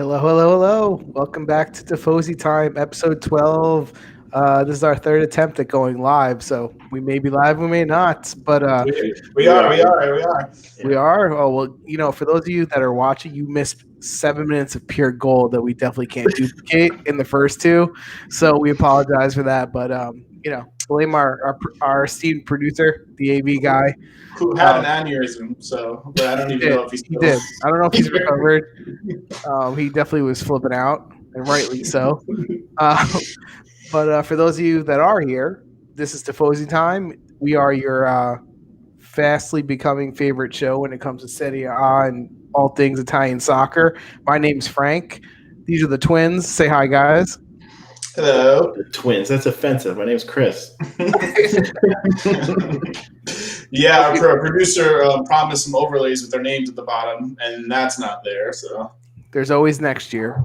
Hello, hello, hello. Welcome back to Tifosi Time, episode 12. This is our third attempt at going live, so we may be live, we may not, but We are. we are. Oh, well, for those of you that are watching, you missed 7 minutes of pure gold that we definitely can't duplicate in the first two, so we apologize for that, but, blame our esteemed producer, the AV guy. Who had an aneurysm, but I don't He even did. know if he's He still. did. I don't know if he's recovered. He definitely was flipping out, and rightly so. But for those of you that are here, this is Tifosi Time. We are your fastly becoming favorite show when it comes to Serie A and all things Italian soccer. My name's Frank. These are the twins. Say hi, guys. Hello. The twins. That's offensive. My name's Chris. Yeah, our producer promised some overlays with their names at the bottom, and that's not there. So There's always next year.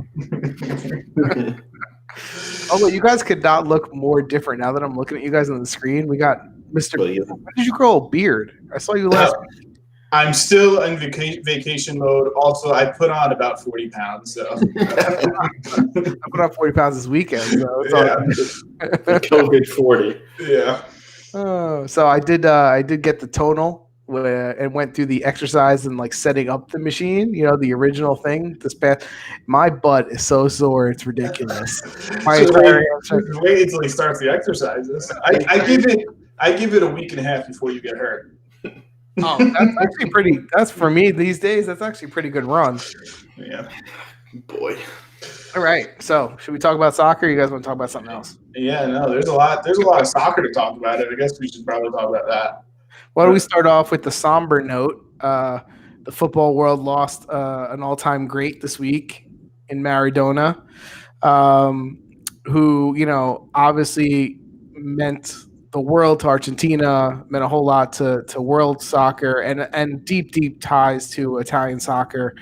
Although you guys could not look more different now that I'm looking at you guys on the screen. We got Mr. Well, yeah. When did you grow a beard? I saw you last week. I'm still in vacation mode. Also, I put on about 40 pounds. So I put on 40 pounds this weekend. So it's all COVID 40. Yeah. So I did get the tonal and went through the exercise and like setting up the machine, the original thing. My butt is so sore, it's ridiculous. Wait until he starts the exercises. I give it a week and a half before you get hurt. Oh, that's actually pretty. That's for me these days. That's actually a pretty good run. Yeah, boy. All right. So should we talk about soccer? Or you guys want to talk about something else? Yeah, no. There's a lot of soccer to talk about. I guess we should probably talk about that. Why don't we start off with the somber note? The football world lost an all-time great this week in Maradona, who obviously meant the world to Argentina, meant a whole lot to world soccer, and deep ties to Italian soccer.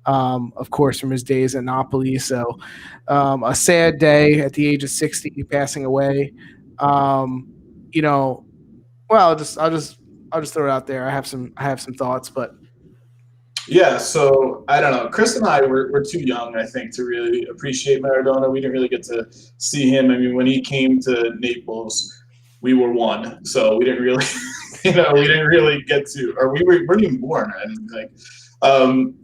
Of course, from his days at Napoli. So, a sad day at the age of 60, passing away. Well, I'll just throw it out there. I have some thoughts, but yeah. So I don't know. Chris and I were too young, I think, to really appreciate Maradona. We didn't really get to see him. I mean, when he came to Naples, we were one, so we didn't really, we didn't really get to, or we weren't even born. I didn't think.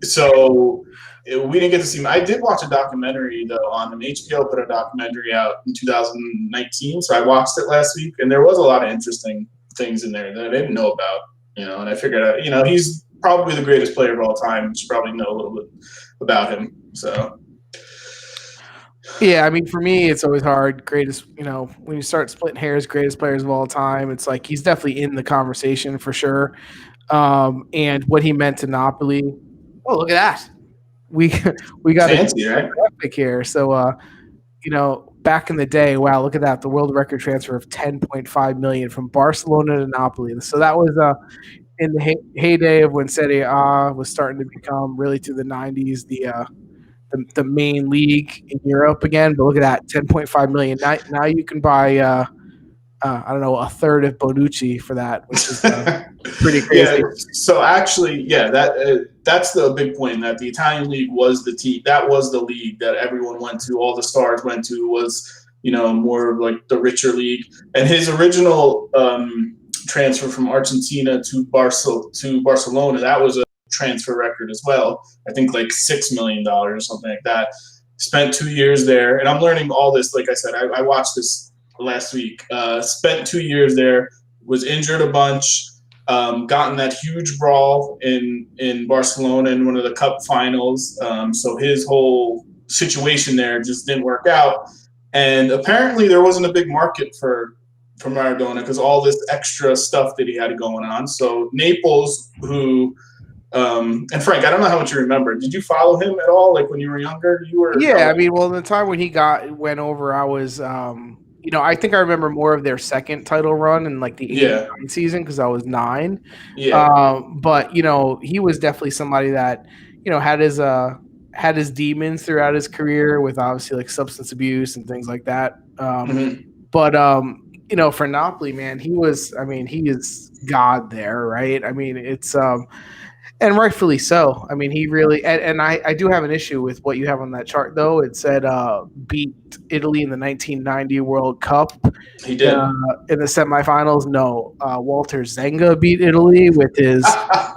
So we didn't get to see him. I did watch a documentary though on him. HBO put a documentary out in 2019, so I watched it last week, and there was a lot of interesting things in there that I didn't know about. And I figured out, he's probably the greatest player of all time. You should probably know a little bit about him. So. Yeah, I mean, for me, it's always hard. Greatest, when you start splitting hairs, greatest players of all time, it's like he's definitely in the conversation for sure. And what he meant to Napoli. Oh, look at that. We got fancy, right? Epic here. So, back in the day, wow, look at that. The world record transfer of 10.5 million from Barcelona to Napoli. So that was in the heyday of when Serie A was starting to become really through the 90s, the main league in Europe again. But look at that, 10.5 million. Now you can buy I don't know, a third of Bonucci for that, which is pretty crazy. Yeah. So actually, that's the big point, that the Italian league was the team. That was the league that everyone went to. All the stars went to. Was more of like the richer league. And his original transfer from Argentina to Barcelona, that was a transfer record as well. I think like $6 million or something like that. Spent 2 years there, and I'm learning all this. Like I said, I watched this last week. Spent 2 years there, was injured a bunch, got in that huge brawl in Barcelona in one of the cup finals. So his whole situation there just didn't work out. And apparently there wasn't a big market for Maradona because all this extra stuff that he had going on. So Naples, who and Frank, I don't know how much you remember. Did you follow him at all? Like when you were younger, Yeah, I mean, well, the time when he went over, I was, I think I remember more of their second title run in like the 89 season because I was 9. Yeah. But he was definitely somebody that had his demons throughout his career with obviously like substance abuse and things like that. But for Napoli, man, he is God there, right? I mean, it's And rightfully so. I mean, he really and I do have an issue with what you have on that chart, though. It said beat Italy in the 1990 World Cup. He did. In the semifinals. No, Walter Zenga beat Italy with his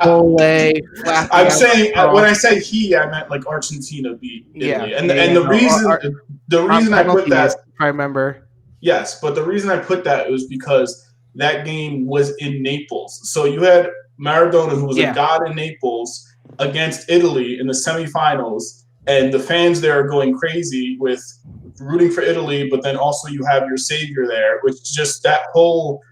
full leg. I'm saying when I say he, I meant like Argentina beat Italy, and the reason I put that, I remember. Yes, but the reason I put that was because that game was in Naples, so you had Maradona, who was a god in Naples, against Italy in the semifinals, and the fans there are going crazy with rooting for Italy, but then also you have your savior there, which just that whole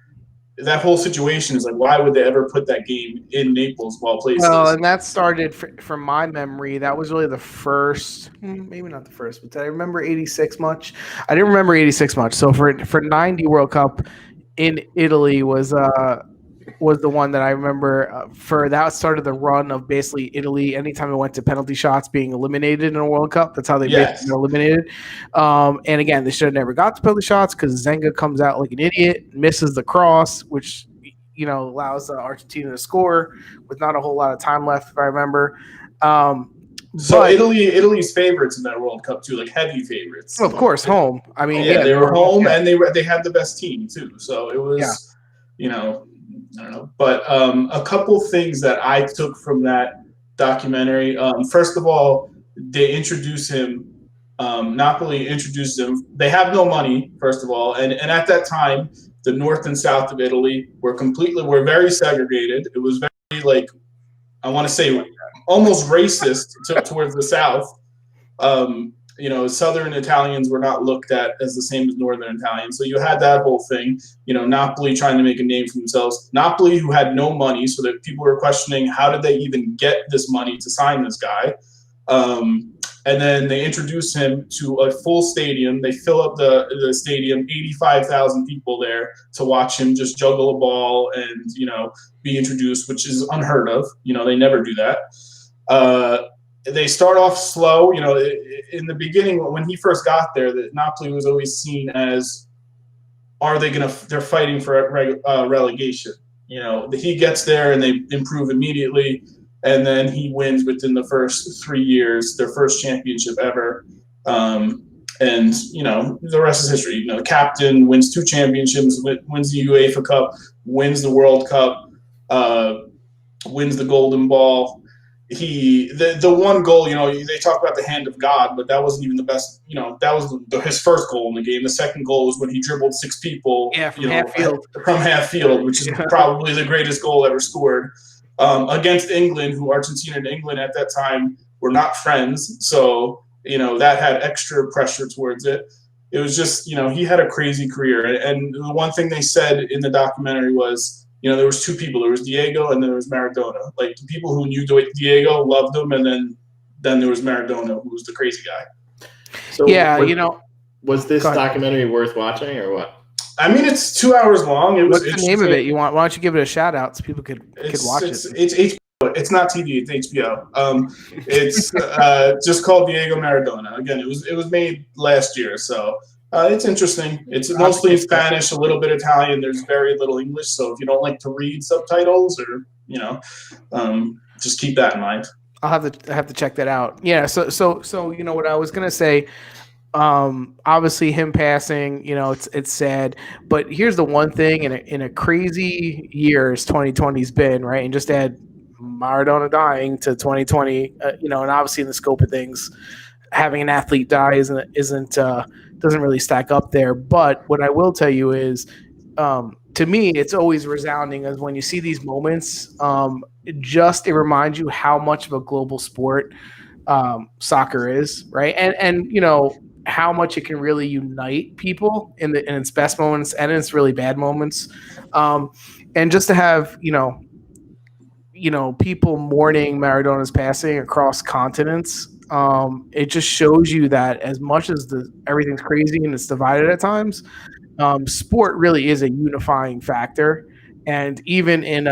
situation is like, why would they ever put that game in Naples of all places? Well, and that started from my memory. That was really the first, maybe not the first, but did I remember 86 much? I didn't remember 86 much. So for 90 World Cup in Italy was the one that I remember for that started the run of basically Italy. Anytime it went to penalty shots being eliminated in a World Cup, that's how they basically eliminated. And again, they should have never got to penalty shots because Zenga comes out like an idiot, misses the cross, which allows Argentina to score with not a whole lot of time left, if I remember. So Italy's favorites in that World Cup too, like heavy favorites. Of course, home. I mean, they were home, and they had the best team too. So it was, I don't know, but a couple things that I took from that documentary. First of all, they introduce him. Napoli introduced him. They have no money, first of all, and at that time, the north and south of Italy were very segregated. It was very I want to say almost racist towards the south. Southern Italians were not looked at as the same as Northern Italians. So you had that whole thing, Napoli trying to make a name for themselves. Napoli, who had no money, so that people were questioning how did they even get this money to sign this guy. And then they introduce him to a full stadium. They fill up the stadium, 85,000 people there to watch him just juggle a ball and, be introduced, which is unheard of. They never do that. They start off slow. In the beginning, when he first got there, that Napoli was always seen as, they're fighting for relegation. He gets there and they improve immediately. And then he wins within the first 3 years, their first championship ever. And, the rest is history. The captain wins 2 championships, wins the UEFA Cup, wins the World Cup, wins the Golden Ball. The one goal, they talk about the hand of God, but that wasn't even the best. That was his first goal in the game. The second goal was when he dribbled 6 people. From half field. From half field, which is probably the greatest goal ever scored. Against England, who Argentina and England at that time were not friends. So, that had extra pressure towards it. It was just, he had a crazy career. And the one thing they said in the documentary was, there was 2 people. There was Diego and then there was Maradona. Like, the people who knew Diego loved him, and then there was Maradona, who was the crazy guy. So was this documentary worth watching or what? I mean, it's 2 hours long. What's the name of it? Why don't you give it a shout out so people could watch it? It's HBO. It's not TV. It's HBO. It's just called Diego Maradona. Again, it was made last year, so it's interesting. It's mostly in Spanish, a little bit Italian. There's very little English, so if you don't like to read subtitles, or just keep that in mind. I'll have to check that out. Yeah. So what I was gonna say. Obviously him passing, it's sad, but here's the one thing in a crazy year as 2020's been, right? And just add Maradona dying to 2020, and obviously in the scope of things, having an athlete die isn't doesn't really stack up there. But what I will tell you is, to me, it's always resounding as when you see these moments, it reminds you how much of a global sport soccer is, right? And how much it can really unite people in its best moments and in its really bad moments. And just to have, people mourning Maradona's passing across continents, it just shows you that as much as everything's crazy and it's divided at times, sport really is a unifying factor. And even in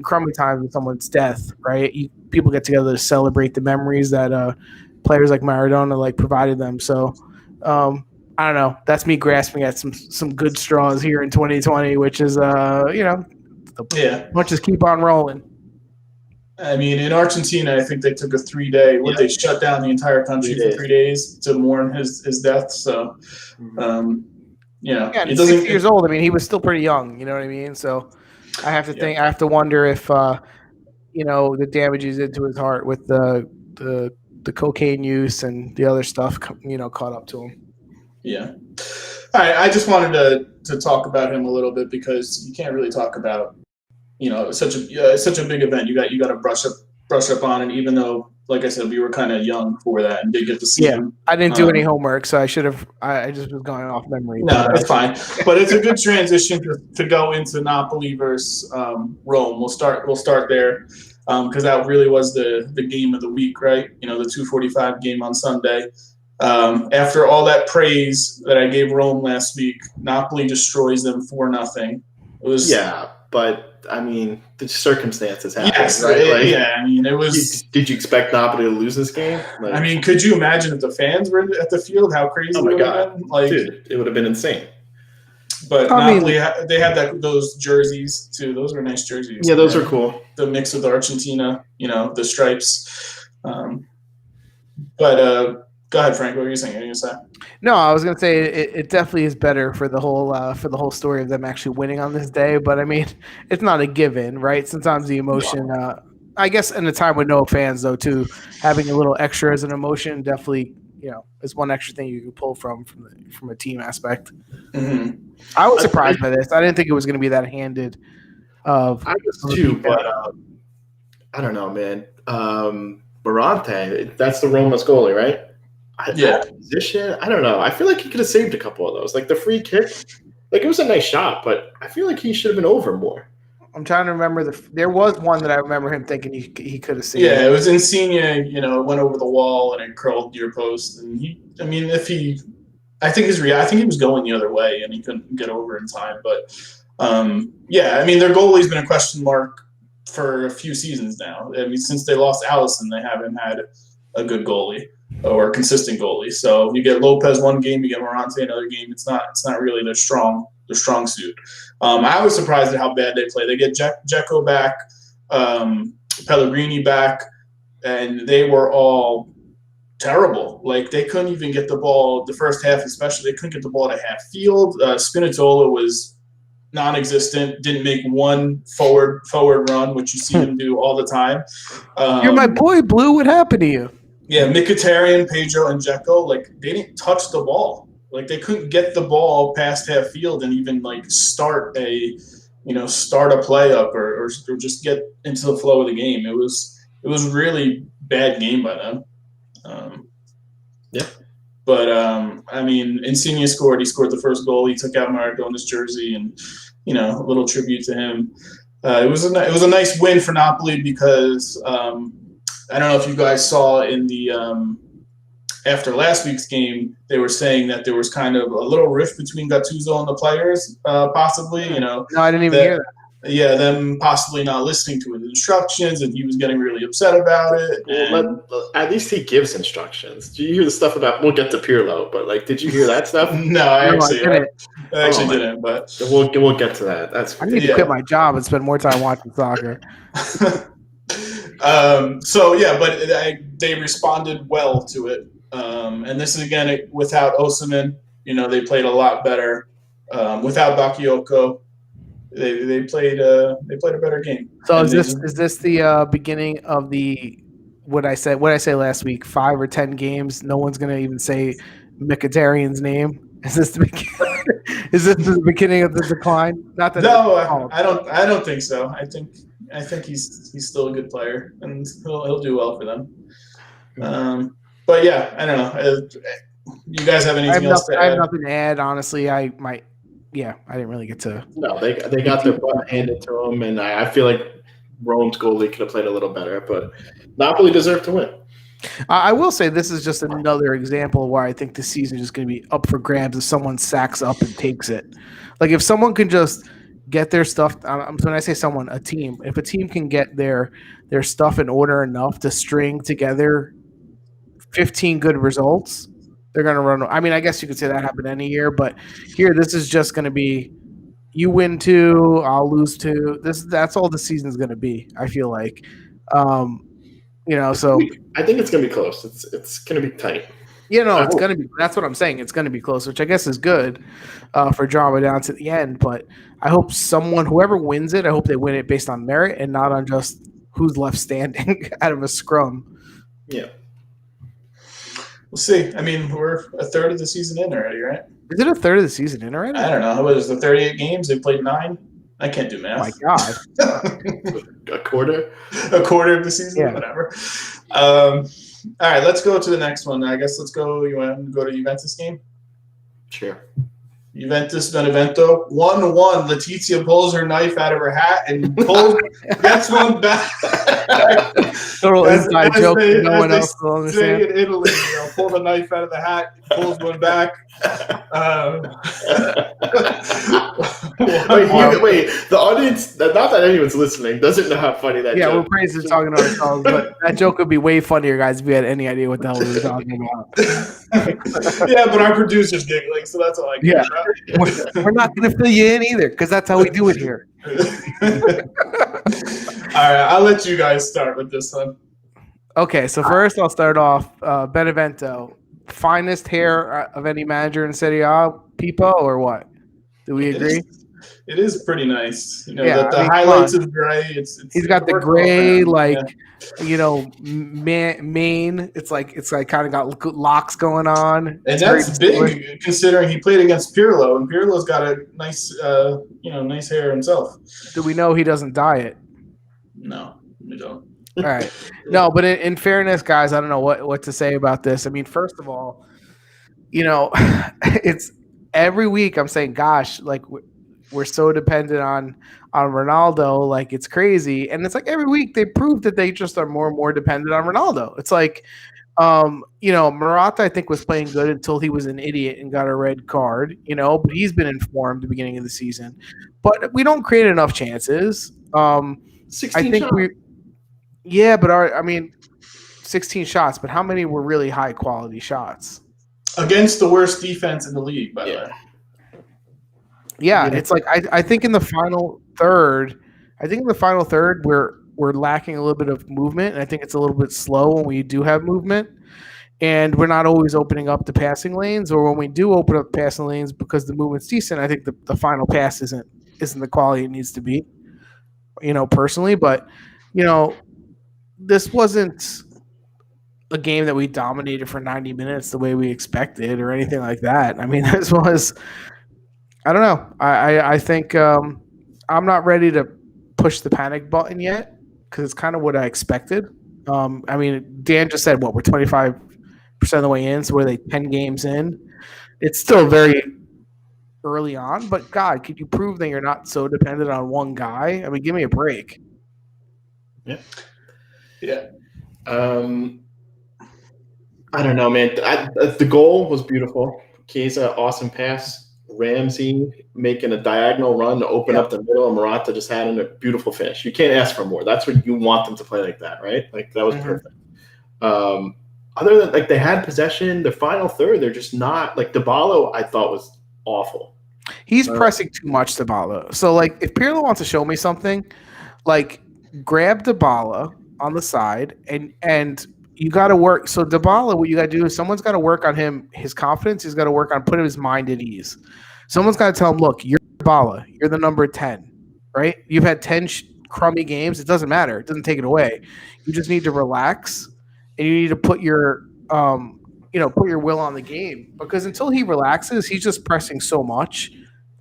crummy times with someone's death, right? People get together to celebrate the memories that players like Maradona provided them. So I don't know. That's me grasping at some good straws here in 2020, which is bunches keep on rolling. I mean, in Argentina, I think they took a 3-day. They shut down the entire country for 3 days to mourn his death. So, it doesn't. 60 years old. I mean, he was still pretty young. You know what I mean? So, I have to think. I have to wonder if the damages into his heart with the cocaine use and the other stuff, caught up to him. Yeah. All right. I just wanted to talk about him a little bit because you can't really talk about such a big event. You got to brush up on it, even though, like I said, we were kind of young for that and did get to see him. I didn't do any homework, so I should have. I just was going off memory. No, it's fine. But it's a good transition to go into Napoli versus Rome. We'll start there because that really was the game of the week, right? The 2:45 game on Sunday. After all that praise that I gave Rome last week, Napoli destroys them 4-0. It was but I mean, the circumstances happened. Yes, right? I mean, it was. Did you expect Napoli to lose this game? I mean, could you imagine if the fans were at the field? How crazy! Oh my god, dude, it would have been insane. But Napoli, they had those jerseys too. Those were nice jerseys. Yeah, those are cool. The mix with Argentina, the stripes. But go ahead, Frank. What were you saying? What were you going to say? No, I was going to say it definitely is better for the whole story of them actually winning on this day. But I mean, it's not a given, right? Sometimes the emotion. I guess in a time with no fans, though, too, having a little extra as an emotion definitely, is one extra thing you can pull from a team aspect. Mm-hmm. I was surprised by this. I didn't think it was going to be that handed. I was too, but I don't know, man. Morante, that's the Roma's goalie, right? Position, I don't know. I feel like he could have saved a couple of those. Like the free kick, it was a nice shot, but I feel like he should have been over more. I'm trying to remember there was one that I remember him thinking he could have saved. Yeah, it was Insigne. It went over the wall and it curled near post. And I think he was going the other way and he couldn't get over in time. But their goalie's been a question mark for a few seasons now. I mean, since they lost Allison, they haven't had a good goalie or a consistent goalie. So you get Lopez one game, you get Morante another game. It's not really their strong suit. I was surprised at how bad they play. They get Dzeko back, Pellegrini back, and they were all terrible. Like they couldn't even get the ball the first half, especially. They couldn't get the ball to half field. Spinazzola was non-existent. Didn't make one forward run, which you see him do all the time. You're my boy, Blue. What happened to you? Yeah, Mkhitaryan, Pedro, and Dzeko, they didn't touch the ball. They couldn't get the ball past half field and even start a play up or just get into the flow of the game. It was really bad game by them. But Insigne scored. He scored the first goal. He took out Maradona's jersey, and a little tribute to him. It was a nice win for Napoli because I don't know if you guys saw in the after last week's game, they were saying that there was kind of a little rift between Gattuso and the players, possibly. No, I didn't even hear that. Yeah, them possibly not listening to his instructions, and he was getting really upset about it. Well, at least he gives instructions. Do you hear the stuff about? We'll get to Pirlo, but did you hear that stuff? No, I actually didn't. But we'll get to that. I need to quit my job and spend more time watching soccer. But they responded well to it. And this is again without Osimhen. They played a lot better. Without Bakayoko, they played a better game. So is this the beginning of the what I said last week? 5 or 10 games, no one's gonna even say Mkhitaryan's name. Is this the beginning of the decline? Not that. No, I don't think so. I think he's still a good player and he'll do well for them. But yeah, I don't know. You guys have anything else to add? I have nothing to add. Honestly, I didn't really get to. No, they got their butt handed to them, and I feel like Rome's goalie could have played a little better, but Napoli deserved to win. I will say this is just another example where I think the season is just going to be up for grabs if someone sacks up and takes it. Like if someone can just get their stuff. When I say someone, a team. If a team can get their stuff in order enough to string together 15 good results, they're going to run. I mean, I guess you could say that happened any year, but here this is just going to be you win 2, I'll lose 2. That's all the season's going to be, I feel like. So I think it's gonna be close. It's gonna be tight. It's gonna be. That's what I'm saying. It's gonna be close, which I guess is good for drama down to the end. But I hope whoever wins it, I hope they win it based on merit and not on just who's left standing out of a scrum. Yeah. We'll see. I mean, we're a third of the season in already, right? Is it a third of the season in already? I don't know. What is the 38 games? They played 9? I can't do math. Oh my God. A quarter? A quarter of the season? Yeah. Whatever. All right, let's go to the next one. I guess let's go. You want to go to Juventus game? Sure. Juventus Benevento 1-1. Letizia pulls her knife out of her hat and gets one back. Total inside joke. No one else will understand. In Italy, pull the knife out of the hat, pulls one back. Wait. The audience, not that anyone's listening, doesn't know how funny that. Yeah, joke we're praising talking to ourselves, but that joke would be way funnier, guys, if we had any idea what the hell we were talking about. Yeah, but our producer's giggling, so that's all I care about. We're not going to fill you in either, because that's how we do it here. All right, I'll let you guys start with this one. Okay, so first I'll start off Benevento. Finest hair of any manager in Serie A, Pipo, or what? Do we agree? It is pretty nice. The I mean, highlights of gray. He's got the gray, mane. It's like kind of got locks going on. And that's big considering he played against Pirlo, and Pirlo's got a nice, nice hair himself. Do we know he doesn't dye it? No, we don't. All right. No, but in fairness, guys, I don't know what to say about this. I mean, first of all, it's every week I'm saying, gosh, like we're so dependent on Ronaldo, like it's crazy. And it's like every week they prove that they just are more and more dependent on Ronaldo. It's like, Morata, I think, was playing good until he was an idiot and got a red card, but he's been informed at the beginning of the season. But we don't create enough chances. 16 I think shots. 16 shots, but how many were really high quality shots? Against the worst defense in the league, by the way. Yeah, it's like I think in the final third, we're lacking a little bit of movement, and I think it's a little bit slow when we do have movement, and we're not always opening up the passing lanes, or when we do open up passing lanes because the movement's decent, I think the final pass isn't the quality it needs to be, personally, but this wasn't a game that we dominated for 90 minutes the way we expected or anything like that. I mean, this was, I don't know. I think I'm not ready to push the panic button yet because it's kind of what I expected. I mean, Dan just said, we're 25% of the way in, so we're 10 games in. It's still very early on, but God, could you prove that you're not so dependent on one guy? I mean, give me a break. Yeah. Yeah. I don't know, man. The goal was beautiful. Chiesa, awesome pass. Ramsey making a diagonal run to open up the middle, and Morata just had a beautiful finish. You can't ask for more. That's what you want them to play like that, right? Like that was perfect. Other than they had possession, the final third, they're just not like Dybala. I thought was awful. He's pressing too much, Dybala. So if Pirlo wants to show me something, grab Dybala on the side and you got to work. So Dybala, what you got to do is someone's got to work on him, his confidence. He's got to work on putting his mind at ease. Someone's got to tell him, look, you're Dybala. You're the number 10, right? You've had 10 crummy games. It doesn't matter. It doesn't take it away. You just need to relax and you need to put your will on the game, because until he relaxes, he's just pressing so much.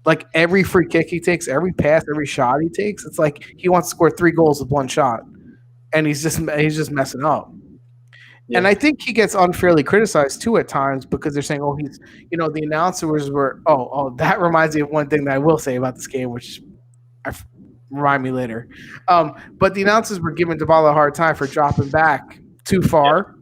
Like every free kick he takes, every pass, every shot he takes, it's like he wants to score 3 goals with 1 shot, and he's just messing up. Yeah. And I think he gets unfairly criticized too at times because they're saying, "Oh, he's," the announcers were, "Oh, that reminds me of one thing that I will say about this game, which remind me later." But the announcers were giving Dybala a hard time for dropping back too far.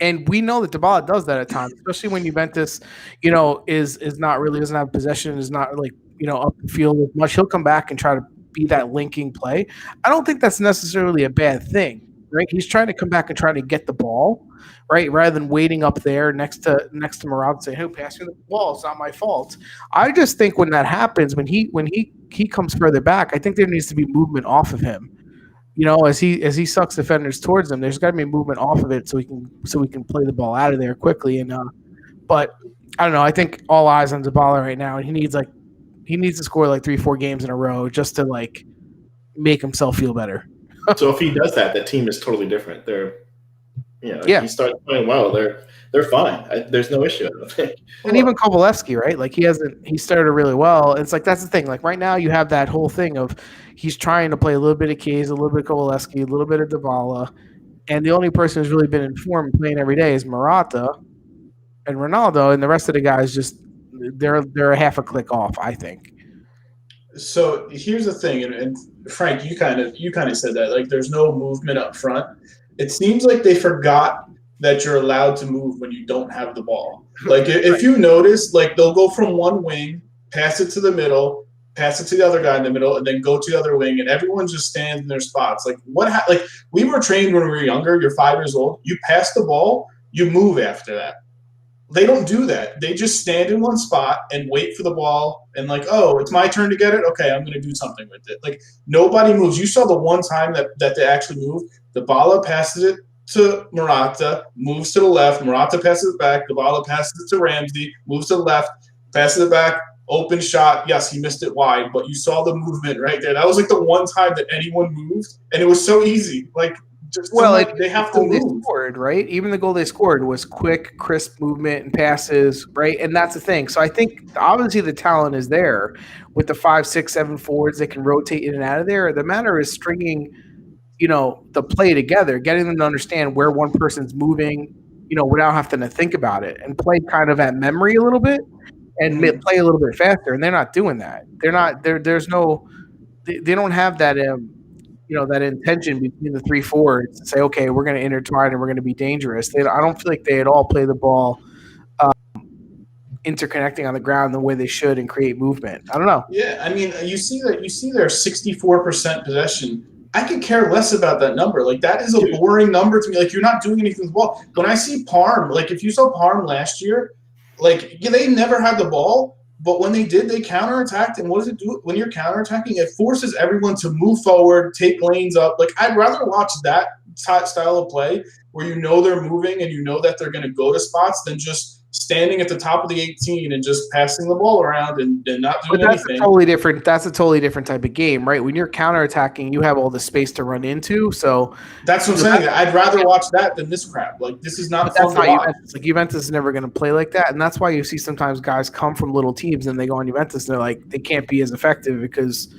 And we know that Dybala does that at times, especially when Juventus, is not really, doesn't have possession, is not up the field as much. He'll come back and try to be that linking play. I don't think that's necessarily a bad thing, right? He's trying to come back and try to get the ball, right, rather than waiting up there next to Morata saying, "Who passed me the ball? It's not my fault." I just think when that happens, when he comes further back, I think there needs to be movement off of him. as he sucks defenders towards him, there's got to be movement off of it so we can play the ball out of there quickly. And but I don't know. I think all eyes on Dybala right now, and he needs to score like 3-4 games in a row just to like make himself feel better. So if he does that, the team is totally different. Yeah. He starts playing well. They're fine. There's no issue, I don't think. And even Kovalevsky, right? Like he started really well. It's like that's the thing. Like right now you have that whole thing of he's trying to play a little bit of Keys, a little bit of Kovalevsky, a little bit of Dybala, and the only person who's really been in form playing every day is Morata and Ronaldo, and the rest of the guys just they're a half a click off, I think. So here's the thing, and Frank, you kind of said that like there's no movement up front. It seems like they forgot that you're allowed to move when you don't have the ball. Like if you notice, like they'll go from one wing, pass it to the middle, pass it to the other guy in the middle, and then go to the other wing, and everyone just stands in their spots. Like like we were trained when we were younger. You're 5 years old. You pass the ball, you move after that. They don't do that. They just stand in one spot and wait for the ball and like, oh, it's my turn to get it. Okay, I'm going to do something with it. Like nobody moves. You saw the one time that they actually moved. Dybala passes it to Morata, moves to the left. Morata passes it back. Dybala passes it to Ramsey, moves to the left, passes it back. Open shot. Yes, he missed it wide, but you saw the movement right there. That was like the one time that anyone moved, and it was so easy. Like. They have to move. Scored, right? Even the goal they scored was quick, crisp movement and passes, right? And that's the thing. So I think obviously the talent is there with the 5, 6, 7 forwards that can rotate in and out of there. The matter is stringing, the play together, getting them to understand where one person's moving, without having to think about it and play kind of at memory a little bit and play a little bit faster. And they're not doing that. They don't have that. That intention between the 3 forwards to say, okay, we're going to intertwine and we're going to be dangerous. I don't feel like they at all play the ball interconnecting on the ground the way they should and create movement. I don't know. Yeah, I mean, you see their 64% possession. I could care less about that number. Like that is a boring number to me. Like you're not doing anything with the ball. When I see Parm, like if you saw Parm last year, like they never had the ball. But when they did, they counterattacked. And what does it do when you're counterattacking? It forces everyone to move forward, take lanes up. Like, I'd rather watch that style of play where they're moving and that they're going to go to spots than just standing at the top of the 18 and just passing the ball around and not doing anything. That's a totally different type of game, right? When you're counterattacking, you have all the space to run into. So that's what I'm saying. I'd rather watch that than this crap. Like this is not fun to watch. Juventus. Like Juventus is never going to play like that, and that's why you see sometimes guys come from little teams and they go on Juventus and they're like they can't be as effective because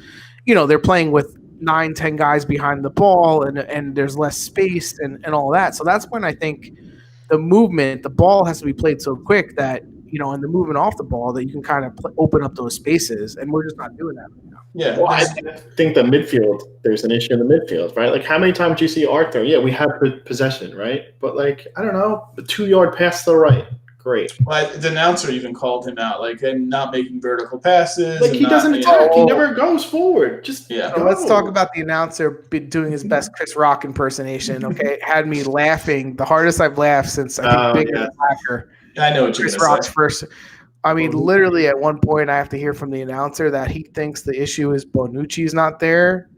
they're playing with 9, 10 guys behind the ball and there's less space and all that. So that's when I think the ball has to be played so quick that, and the movement off the ball that you can kind of open up those spaces. And we're just not doing that right now. Yeah. Well, I think the midfield, there's an issue in the midfield, right? Like how many times do you see Arthur? Yeah, we have possession, right? But like, I don't know, the 2-yard pass to the right. Great. Well, the announcer even called him out, like, and not making vertical passes. Like he doesn't attack. He never goes forward. Just yeah. So let's talk about the announcer doing his best Chris Rock impersonation. Okay, it had me laughing. The hardest I've laughed since I think Big Attacker. I know what you're Chris Rock's first. I mean, literally at one point, I have to hear from the announcer that he thinks the issue is Bonucci's not there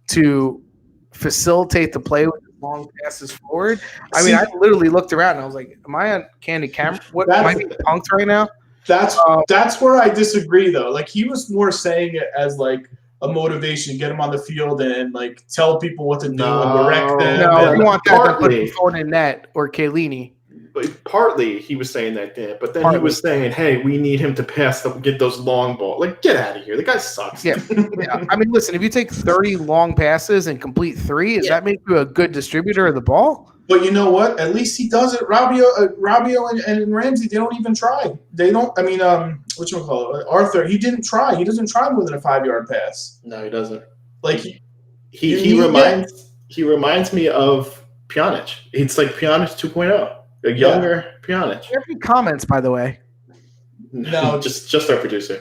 to facilitate the play with long passes forward. I mean, I literally looked around and I was like, am I on candid camera? What am I being punked right now? That's where I disagree though. Like he was more saying it as like a motivation, get him on the field and like tell people what to do and direct them. No, you want that to put phone in net or Chiellini. But partly he was saying that, but then he was saying, "Hey, we need him to get those long balls. Like, get out of here. The guy sucks." Yeah. I mean, listen, if you take 30 long passes and complete 3, does that make you a good distributor of the ball? But you know what? At least he does it. Rabiot and Ramsey, they don't even try. They don't. I mean, whatchamacallit? Arthur, he didn't try. He doesn't try more than a 5-yard pass. No, he doesn't. Like he reminds me of Pjanic. It's like Pjanic 2.0. A younger Pjanic. Any comments, by the way? No, just our producer.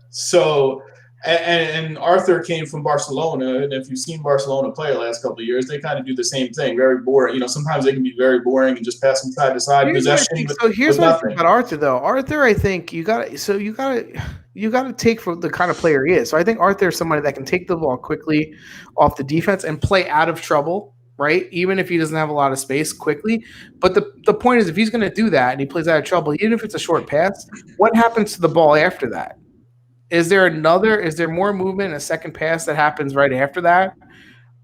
So And Arthur came from Barcelona, and if you've seen Barcelona play the last couple of years, they kind of do the same thing. Very boring. Sometimes they can be very boring and just pass from side to side, possession. Here's what I think about Arthur, though. Arthur, I think you got to take for the kind of player he is. So I think Arthur is somebody that can take the ball quickly off the defense and play out of trouble, right? Even if he doesn't have a lot of space quickly. But the point is, if he's going to do that and he plays out of trouble, even if it's a short pass, what happens to the ball after that? Is there more movement in a second pass that happens right after that?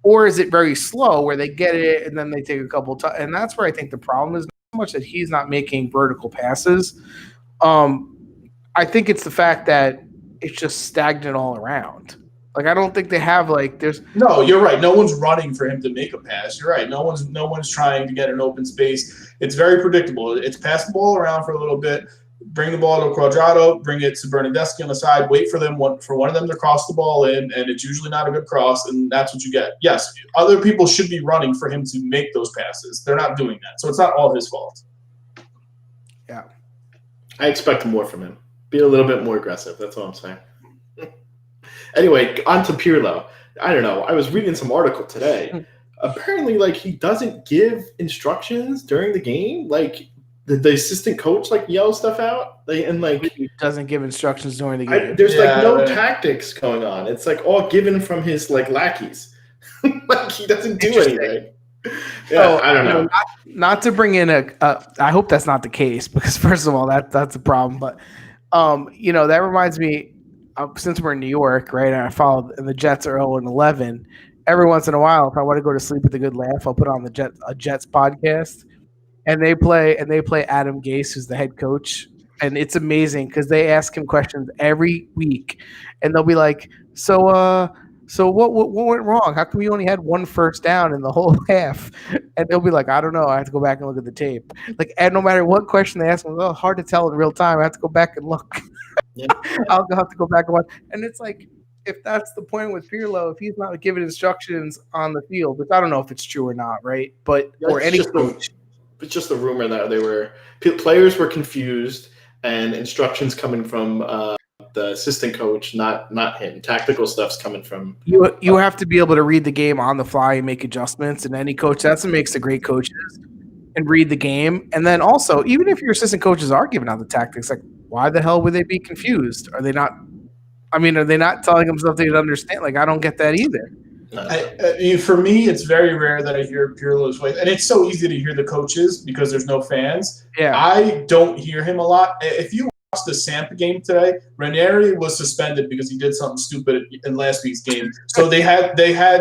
Or is it very slow where they get it and then they take a couple of and that's where I think the problem is not so much that he's not making vertical passes. I think it's the fact that it's just stagnant all around. Like, I don't think they have there's no. You're right. No one's running for him to make a pass. You're right. No one's trying to get an open space. It's very predictable. It's pass the ball around for a little bit. Bring the ball to Quadrado, bring it to Bernardeschi on the side, wait for one of them to cross the ball in, and it's usually not a good cross, and that's what you get. Yes, other people should be running for him to make those passes. They're not doing that, so it's not all his fault. Yeah. I expect more from him. Be a little bit more aggressive. That's all I'm saying. Anyway, on to Pirlo. I don't know. I was reading some article today. Apparently, he doesn't give instructions during the game. The assistant coach yells stuff out, he doesn't give instructions during the game. There's no tactics going on. It's all given from his lackeys. He doesn't do anything. Yeah, I don't know. Not to bring in I hope that's not the case, because first of all, that's a problem. But that reminds me, since we're in New York, right? And I followed, and the Jets are 0-11. Every once in a while, if I want to go to sleep with a good laugh, I'll put on a Jets podcast. And they play Adam Gase, who's the head coach, and it's amazing because they ask him questions every week, and they'll be like, "So what went wrong? How come you only had one first down in the whole half?" And they'll be like, "I don't know. I have to go back and look at the tape." And no matter what question they ask them, it's hard to tell in real time. I have to go back and look. Yeah. I'll have to go back and watch. And it's if that's the point with Pirlo, if he's not giving instructions on the field, which I don't know if it's true or not, right? But or any coach. It's just a rumor that players were confused and instructions coming from the assistant coach, not him. Tactical stuff's coming from you have to be able to read the game on the fly and make adjustments. And any coach, that's what makes the great coaches, and read the game. And then also, even if your assistant coaches are giving out the tactics, why the hell would they be confused? Are they not? Are they not telling them something to understand? I don't get that either. For me, it's very rare that I hear Pirlo's voice, and it's so easy to hear the coaches because there's no fans. Yeah, I don't hear him a lot. If you watch the Samp game today, Ranieri was suspended because he did something stupid in last week's game. So they had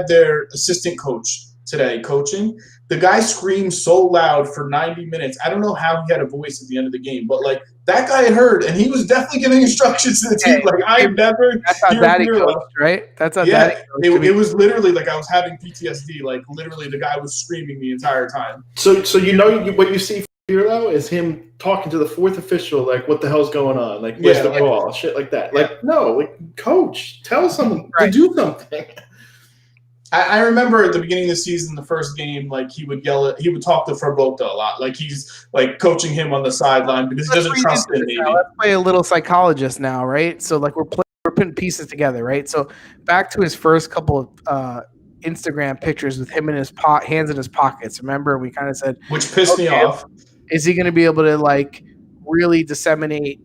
their assistant coach today coaching. The guy screamed so loud for 90 minutes. I don't know how he had a voice at the end of the game, but that guy had heard, and he was definitely giving instructions to the team. I never. That's how Daddy coached, right? That's how Daddy coached. It was literally I was having PTSD. Literally, the guy was screaming the entire time. So what you see from Pirlo is him talking to the fourth official, what the hell's going on? Where's the ball? Shit like that. Coach, tell someone to do something. I remember at the beginning of the season, the first game, he would talk to Frabotta a lot. He's coaching him on the sideline because he doesn't trust him. Let's play a little psychologist now, right? So we're putting pieces together, right? So back to his first couple of Instagram pictures with him in his hands in his pockets. Remember, we kind of said, which pissed me off. Is he going to be able to really disseminate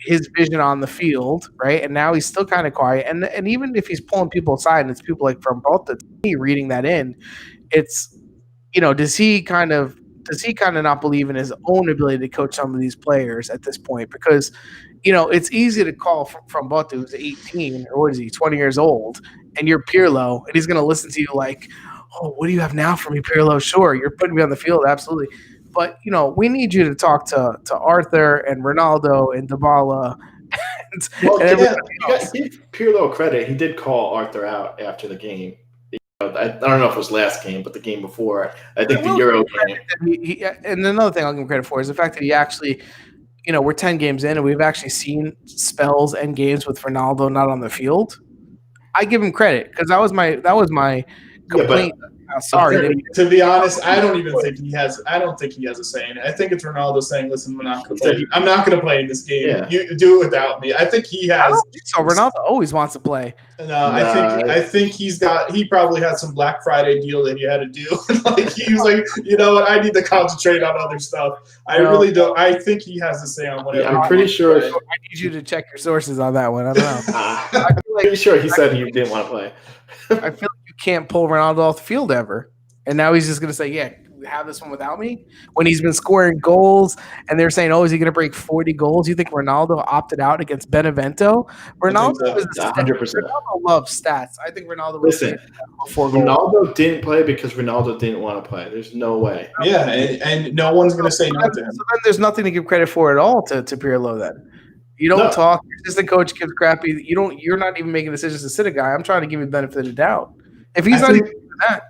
his vision on the field, right? And now he's still kind of quiet. And even if he's pulling people aside, and it's people from both the team reading that in, it's does he kind of not believe in his own ability to coach some of these players at this point? Because it's easy to call from Botu, who's 18, or what is he, 20 years old, and you're Pirlo, and he's going to listen to you oh, what do you have now for me, Pirlo? Sure, you're putting me on the field, absolutely. But, we need you to talk to Arthur and Ronaldo and Dybala. You got to give Pirlo credit. He did call Arthur out after the game. I don't know if it was last game, but the game before. I think the Euro game. And another thing I'll give him credit for is the fact that he actually, we're 10 games in, and we've actually seen spells and games with Ronaldo not on the field. I give him credit because that was my complaint. Sorry. To be honest, I don't think he has a say in it. I think it's Ronaldo saying, "Listen, I'm not going to play in this game. Yeah. You do it without me." I think he has. I don't think so. Ronaldo always wants to play. I think he probably had some Black Friday deal that he had to do. Like he was like, you know what, I need to concentrate on other stuff. I really don't. I think he has a say on whatever. I'm pretty sure. I need you to check your sources on that one. I don't know. I'm pretty sure he said he didn't want to play. I feel like you can't pull Ronaldo off the field ever. And now he's just going to say, yeah, have this one without me? When he's been scoring goals and they're saying, oh, is he going to break 40 goals? You think Ronaldo opted out against Benevento? Ronaldo is 100%. Ronaldo loves stats. I think Ronaldo would Listen, Ronaldo didn't play because Ronaldo didn't want to play. There's no way. Yeah, and no one's going to say no to him. So then there's nothing to give credit for at all to Pirlo then. You don't talk. Your assistant coach gives crappy. You're not even making decisions to sit a guy. I'm trying to give you the benefit of the doubt. If he's not even doing that.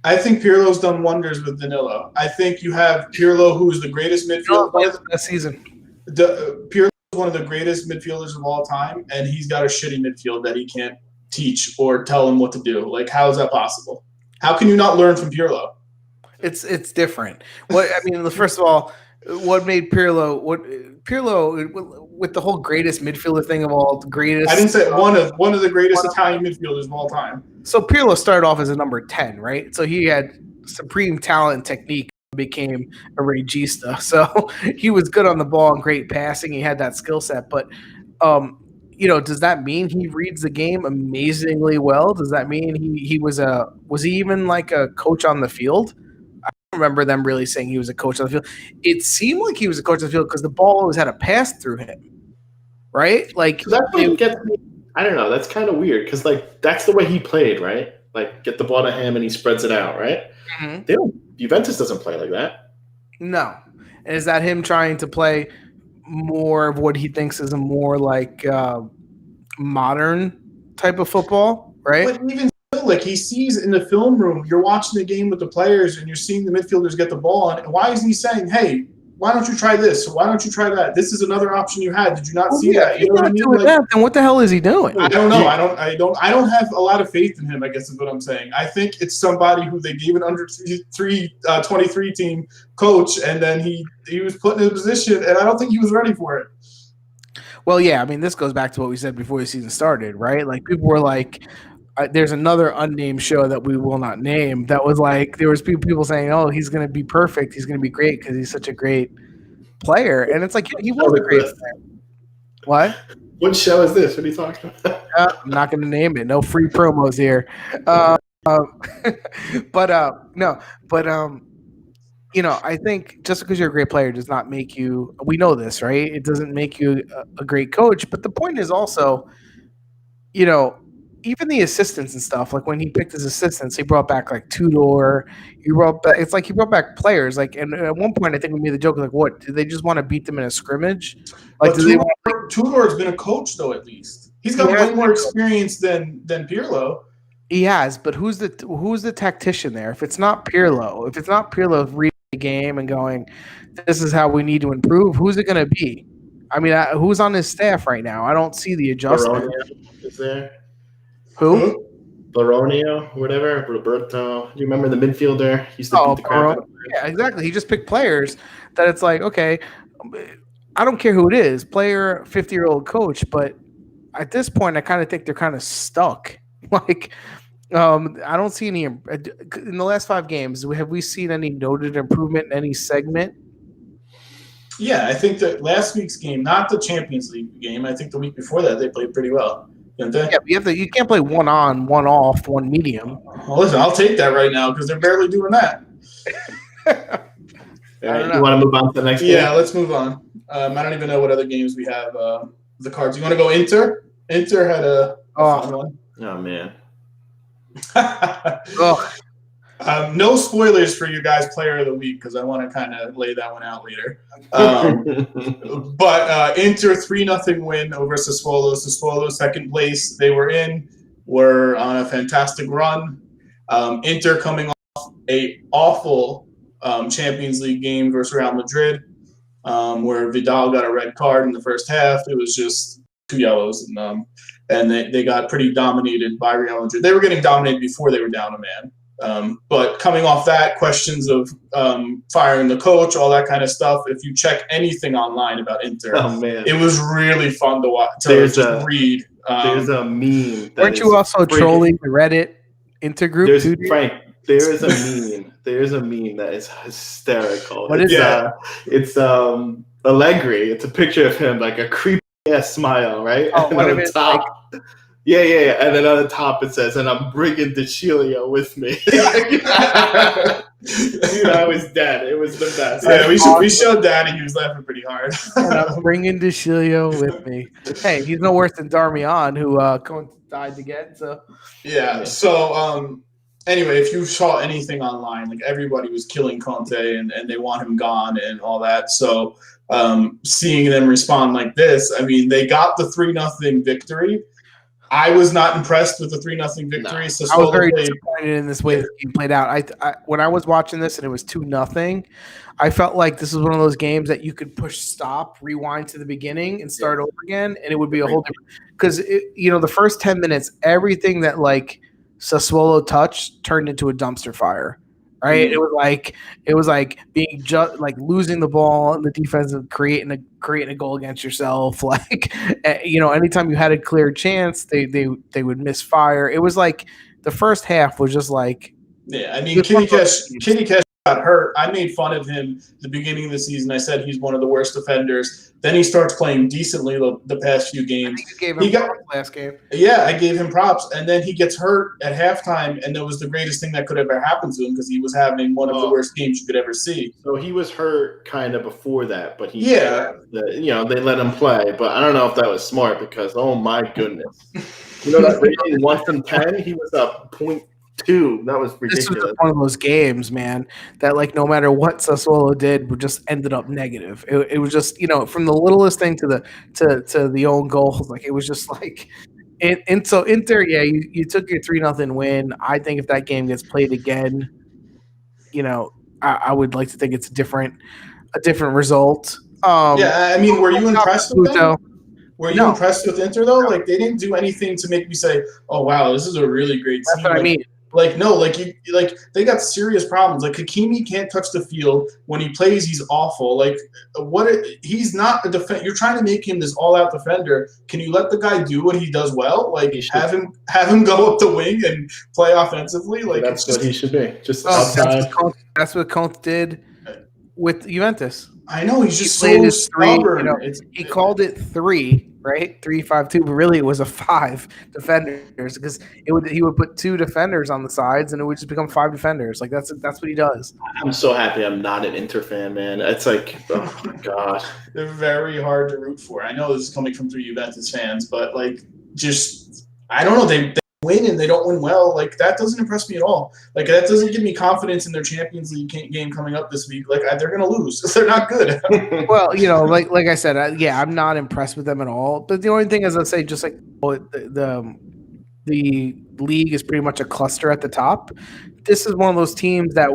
I think Pirlo's done wonders with Danilo. I think you have Pirlo, who is the greatest midfielder this season. Pirlo is one of the greatest midfielders of all time, and he's got a shitty midfield that he can't teach or tell him what to do. Like, how is that possible? How can you not learn from Pirlo? It's different. First of all, what made Pirlo with the whole greatest midfielder thing of all, the greatest. I didn't say one of the greatest Italian midfielders of all time. So Pirlo started off as a number 10, right? So he had supreme talent and technique, became a regista. So he was good on the ball and great passing. He had that skill set. But, does that mean he reads the game amazingly well? Does that mean he was he even like a coach on the field? I don't remember them really saying he was a coach on the field. It seemed like he was a coach on the field because the ball always had to pass through him, right? Like so that's what gets me. I don't know. That's kind of weird because, like, that's the way he played, right? Like, get the ball to him and he spreads it out, right? Mm-hmm. Juventus doesn't play like that. No. And is that him trying to play more of what he thinks is a more, like, modern type of football, right? But even still, like, he sees in the film room, you're watching the game with the players and you're seeing the midfielders get the ball. And why isn't he saying, hey, why don't you try this? Why don't you try that? This is another option you had. Did you not see that? You know what I mean? Like, then what the hell is he doing? I don't know. I don't have a lot of faith in him, I guess is what I'm saying. I think it's somebody who they gave an under 23 team coach, and then he was put in a position, and I don't think he was ready for it. Well, yeah, I mean, this goes back to what we said before the season started, right? Like, people were like, there's another unnamed show that we will not name that was like, there was people saying, oh, he's going to be perfect. He's going to be great because he's such a great player. And it's like, he was a great player. What? What show is this? What are you talking about? I'm not going to name it. No free promos here. I think just because you're a great player does not make you – we know this, right? It doesn't make you a great coach. But the point is also, even the assistants and stuff, like when he picked his assistants, he brought back like Tudor. He brought back players. Like, and at one point, I think we made the joke like, "What? Do they just want to beat them in a scrimmage?" Like, Tudor's been a coach though. At least he's got way more experience than Pirlo. He has, but who's the tactician there? If it's not Pirlo, reading the game and going, "This is how we need to improve," who's it going to be? I mean, who's on his staff right now? I don't see the adjustment. Verona is there? Who? Verona, whatever. Roberto. Do you remember the midfielder? He used to beat the crap out of players. Yeah, exactly. He just picked players that it's like, okay, I don't care who it is, player, 50-year-old coach, but at this point, I kind of think they're kind of stuck. Like, I don't see any in the last 5 games. Have we seen any noted improvement in any segment? Yeah, I think that last week's game, not the Champions League game, I think the week before that they played pretty well. Didn't they? Yeah, you can't play one on, one off, one medium. Well, listen, I'll take that right now because they're barely doing that. You want to move on to the next game? Yeah, let's move on. I don't even know what other games we have. The cards. You want to go Inter? Inter had a fun one. Oh, man. No spoilers for you guys' player of the week because I want to kind of lay that one out later. But Inter 3-0 win over Sassuolo. Sassuolo second place. They were on a fantastic run. Inter coming off a awful Champions League game versus Real Madrid, where Vidal got a red card in the first half. It was just 2 yellows, and they got pretty dominated by Real Madrid. They were getting dominated before they were down a man. But coming off that, questions of firing the coach, all that kind of stuff. If you check anything online about Inter, it was really fun to watch. Read. There's a meme. Weren't you also trolling the Reddit Inter group too? Frank, there is a meme. There's a meme that is hysterical. What is that? It's Allegri. It's a picture of him, like a creepy ass smile, right? Oh, and on the top. Yeah. And then on the top it says, "And I'm bringing DeCilio with me." I was dead. It was the best. Yeah, we showed that, and he was laughing pretty hard. And I'm bringing DeCilio with me. Hey, he's no worse than Darmian, who Conte died to get. So yeah. So anyway, if you saw anything online, like everybody was killing Conte, and they want him gone and all that. So seeing them respond like this, I mean, they got the 3-0 victory. I was not impressed with the 3-0 victory. No. I was very disappointed in this way that the game played out. I when I was watching this and it was 2-0, I felt like this was one of those games that you could push stop, rewind to the beginning, and start over again, and it would be a whole different. Because the first 10 minutes, everything that like Sassuolo touched turned into a dumpster fire. Right, it was like being just like losing the ball in the defense and creating a goal against yourself. Like, anytime you had a clear chance, they would misfire. It was like the first half was just like, yeah. I mean, Kitty Cash got hurt. I made fun of him at the beginning of the season. I said he's one of the worst defenders. Then he starts playing decently the past few games. I think you gave him props last game. Yeah, I gave him props. And then he gets hurt at halftime, and that was the greatest thing that could ever happen to him because he was having one of the worst games you could ever see. So he was hurt kind of before that, but they let him play. But I don't know if that was smart because, oh, my goodness. That rating 1 from 10, he was a 0.2. That was ridiculous. This was one of those games, man, that like no matter what Sassuolo did, we just ended up negative. It was just from the littlest thing to the own goals, like it was just like, and so Inter, yeah, you took your 3-0 win. I think if that game gets played again, I would like to think it's a different result. I mean, were you impressed with them? Were you impressed with Inter though? Like they didn't do anything to make me say, "Oh wow, this is a really great team." That's what I mean. Like no, they got serious problems. Like Hakimi can't touch the field. When he plays, he's awful. Like he's not a defender. You're trying to make him this all-out defender. Can you let the guy do what he does well? Like have him go up the wing and play offensively. Like that's what he should be. Just outside. That's what Conte did with Juventus. I know he's just so stubborn. He called it 3, right? 3-5-2, but really it was a 5 defenders because he would put 2 defenders on the sides and it would just become 5 defenders. Like that's what he does. I'm so happy I'm not an Inter fan, man. It's like, oh my god, they're very hard to root for. I know this is coming from 3 Juventus fans, but like, just I don't know. They win and they don't win well. Like that doesn't impress me at all. Like that doesn't give me confidence in their Champions League game coming up this week. Like they're gonna lose. They're not good. Well, like I said, I'm not impressed with them at all. But the only thing is, I say, just like the league is pretty much a cluster at the top. This is one of those teams that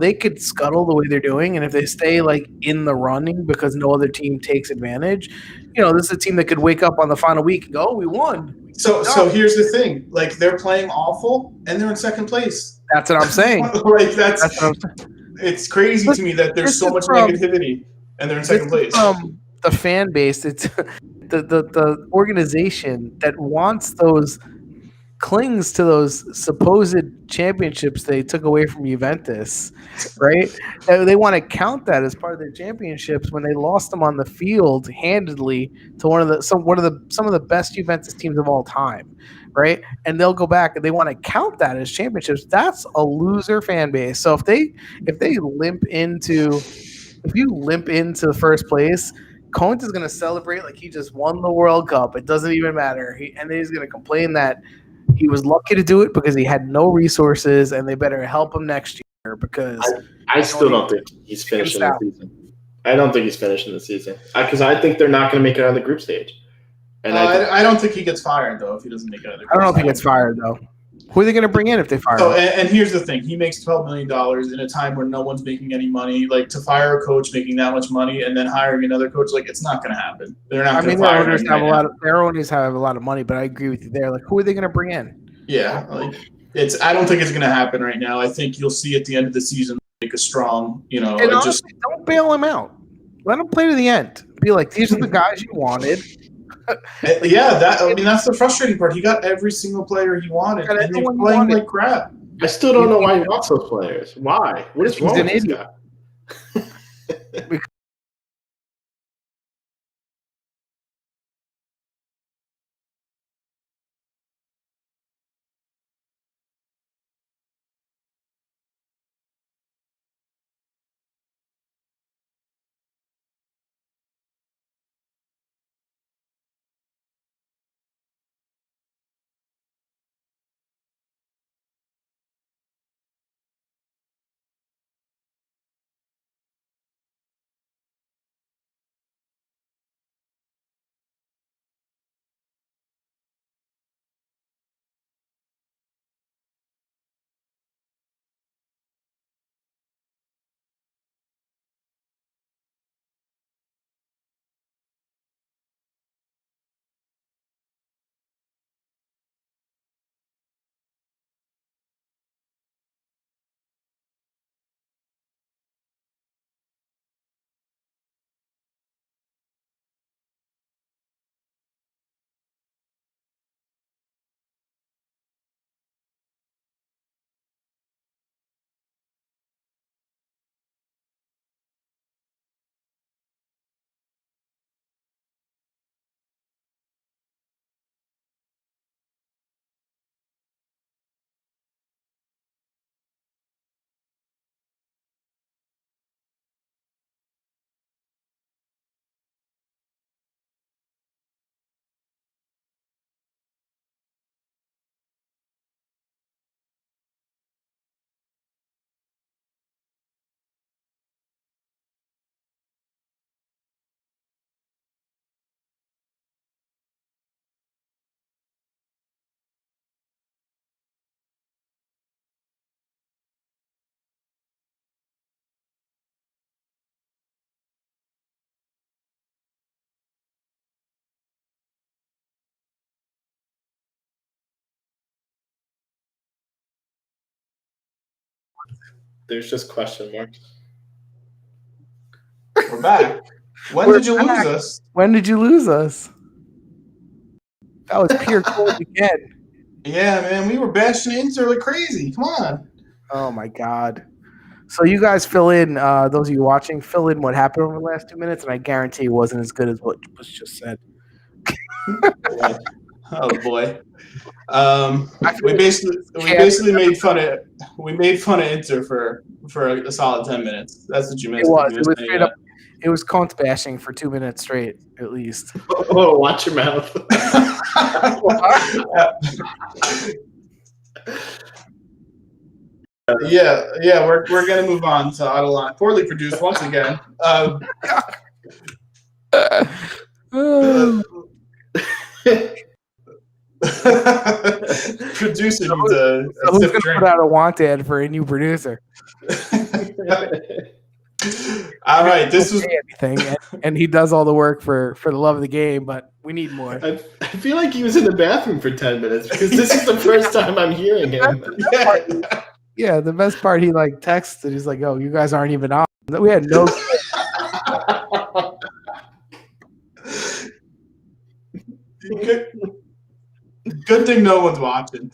they could scuttle the way they're doing, and if they stay like in the running because no other team takes advantage, this is a team that could wake up on the final week and go, "Oh, we won." So here's the thing: like they're playing awful, and they're in second place. That's what I'm saying. Like that's what I'm saying. It's crazy to me that there's so much negativity, and they're in second place. The fan base, it's the organization that clings to those supposed championships they took away from Juventus, right? They want to count that as part of their championships when they lost them on the field handedly to some of the best Juventus teams of all time, right? And they'll go back and they want to count that as championships. That's a loser fan base. So if you limp into the first place, Conte is going to celebrate like he just won the World Cup. It doesn't even matter. And then he's going to complain that he was lucky to do it because he had no resources, and they better help him next year because I still don't think he's finishing the season. I don't think he's finishing the season because I think they're not going to make it out of the group stage. And I don't think he gets fired though if he doesn't make it out of the group. I don't know if he gets fired though. Who are they going to bring in if they fire him? And here's the thing. He makes $12 million in a time where no one's making any money. Like, to fire a coach making that much money and then hiring another coach, like, it's not going to happen. They're not going to fire him. Their owners have a lot of money, but I agree with you there. Like, who are they going to bring in? Yeah. Like, I don't think it's going to happen right now. I think you'll see at the end of the season make a strong, And honestly, don't bail him out. Let him play to the end. Be like, these are the guys you wanted. Yeah, that's the frustrating part. He got every single player he wanted, and they're playing like crap. I still don't know why he wants those players. Why? What is wrong with this guy? There's just question marks. We're back. When did you lose us? When did you lose us? That was pure gold again. Yeah, man, we were bashing Inter like crazy. Come on. Oh my God. So you guys fill in, those of you watching, fill in what happened over the last 2 minutes, and I guarantee it wasn't as good as what was just said. Oh boy. We basically made fun of Inter for a solid 10 minutes. That's what you missed. It was straight up. It was Conte bashing for 2 minutes straight, at least. Oh, watch your mouth. Yeah, we're gonna move on to Atalanta. Poorly produced once again. Producer needs a who's gonna put out a want ad for a new producer? All right, this was anything, and he does all the work for the love of the game, but we need more. I feel like he was in the bathroom for 10 minutes because this is the first time I'm hearing him. Yeah, the best part, he like texted. He's like, "Oh, you guys aren't even on." We had no. Good thing no one's watching.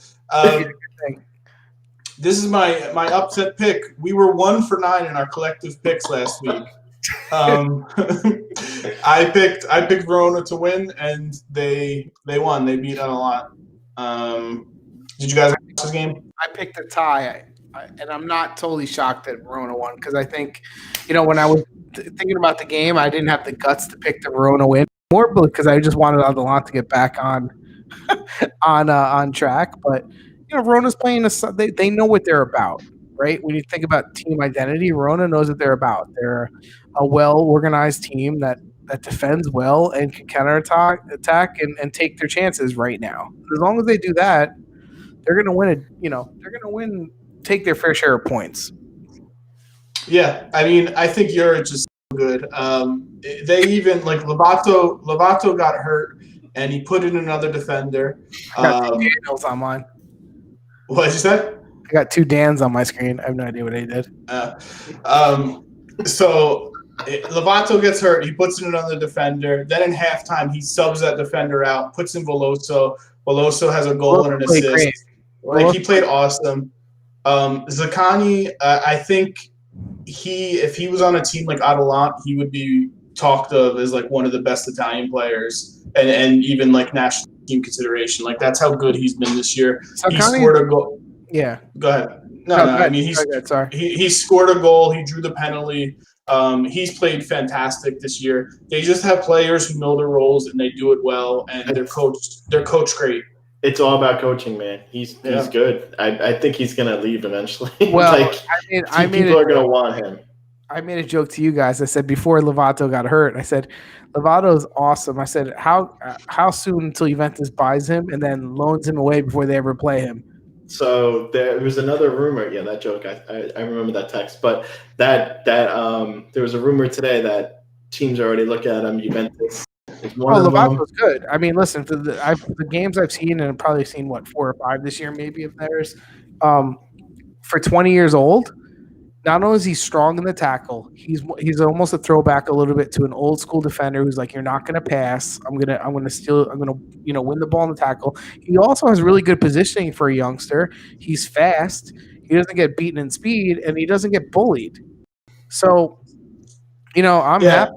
This is my upset pick. We were 1 for 9 in our collective picks last week. I picked Verona to win, and they won. They beat Atalanta. Did you guys watch this game? I picked a tie, and I'm not totally shocked that Verona won because I think, when I was thinking about the game, I didn't have the guts to pick the Verona win more because I just wanted Atalanta to get back on track. But Verona's playing they know what they're about, right? When you think about team identity, Verona knows what they're about. They're a well-organized team that defends well and can attack and take their chances right now. As long as they do that, they're going to win they're going to win, take their fair share of points. Yeah, I mean, I think Juric is so good. They even Lovato got hurt, and he put in another defender. Daniels on mine. What did you say? I got 2 Dans on my screen. I have no idea what they did. So Lovato gets hurt. He puts in another defender. Then in halftime, he subs that defender out, puts in Veloso. Veloso has a goal and an assist. Great. Like, he played awesome. Zaccagni, I think if he was on a team like Atalanta, he would be talked of as like one of the best Italian players, and even like national team consideration. Like, that's how good he's been this year. He scored a goal. Yeah. Go ahead. No. I mean, he scored a goal. He drew the penalty. He's played fantastic this year. They just have players who know their roles and they do it well, and they're coached great. It's all about coaching, man. He's good. I think he's gonna leave eventually. Well, like, people are gonna want him. I made a joke to you guys. I said before Lovato got hurt, I said Lovato's awesome. I said how soon until Juventus buys him and then loans him away before they ever play him? So there was another rumor. Yeah, that joke. I remember that text. But that there was a rumor today that teams are already looking at him. Juventus. Lovato's good. I mean, listen, for the games I've seen, and I've probably seen 4 or 5 this year, maybe of theirs. For 20 years old, not only is he strong in the tackle, he's almost a throwback a little bit to an old school defender who's like, you're not going to pass. I'm gonna steal. I'm gonna win the ball in the tackle. He also has really good positioning for a youngster. He's fast. He doesn't get beaten in speed, and he doesn't get bullied. So, I'm happy.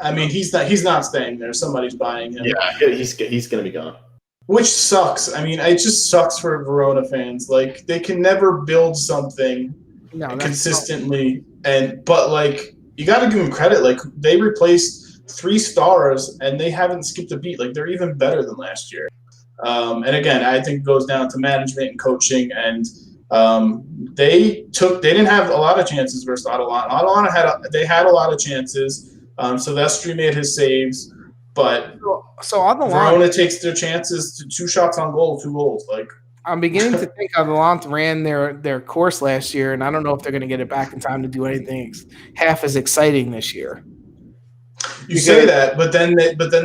I mean, he's not staying there. Somebody's buying him. Yeah, he's gonna be gone. Which sucks. I mean, it just sucks for Verona fans. Like, they can never build something consistently, but like, you got to give them credit. Like, they replaced 3 stars and they haven't skipped a beat. Like, they're even better than last year. And again, I think it goes down to management and coaching. And they didn't have a lot of chances versus Atalanta. Atalanta had a lot of chances. Silvestri made his saves, but Verona takes their chances to 2 shots on goal, 2 goals. Like, I'm beginning to think Atalanta ran their course last year, and I don't know if they're going to get it back in time to do anything half as exciting this year. You say that, but then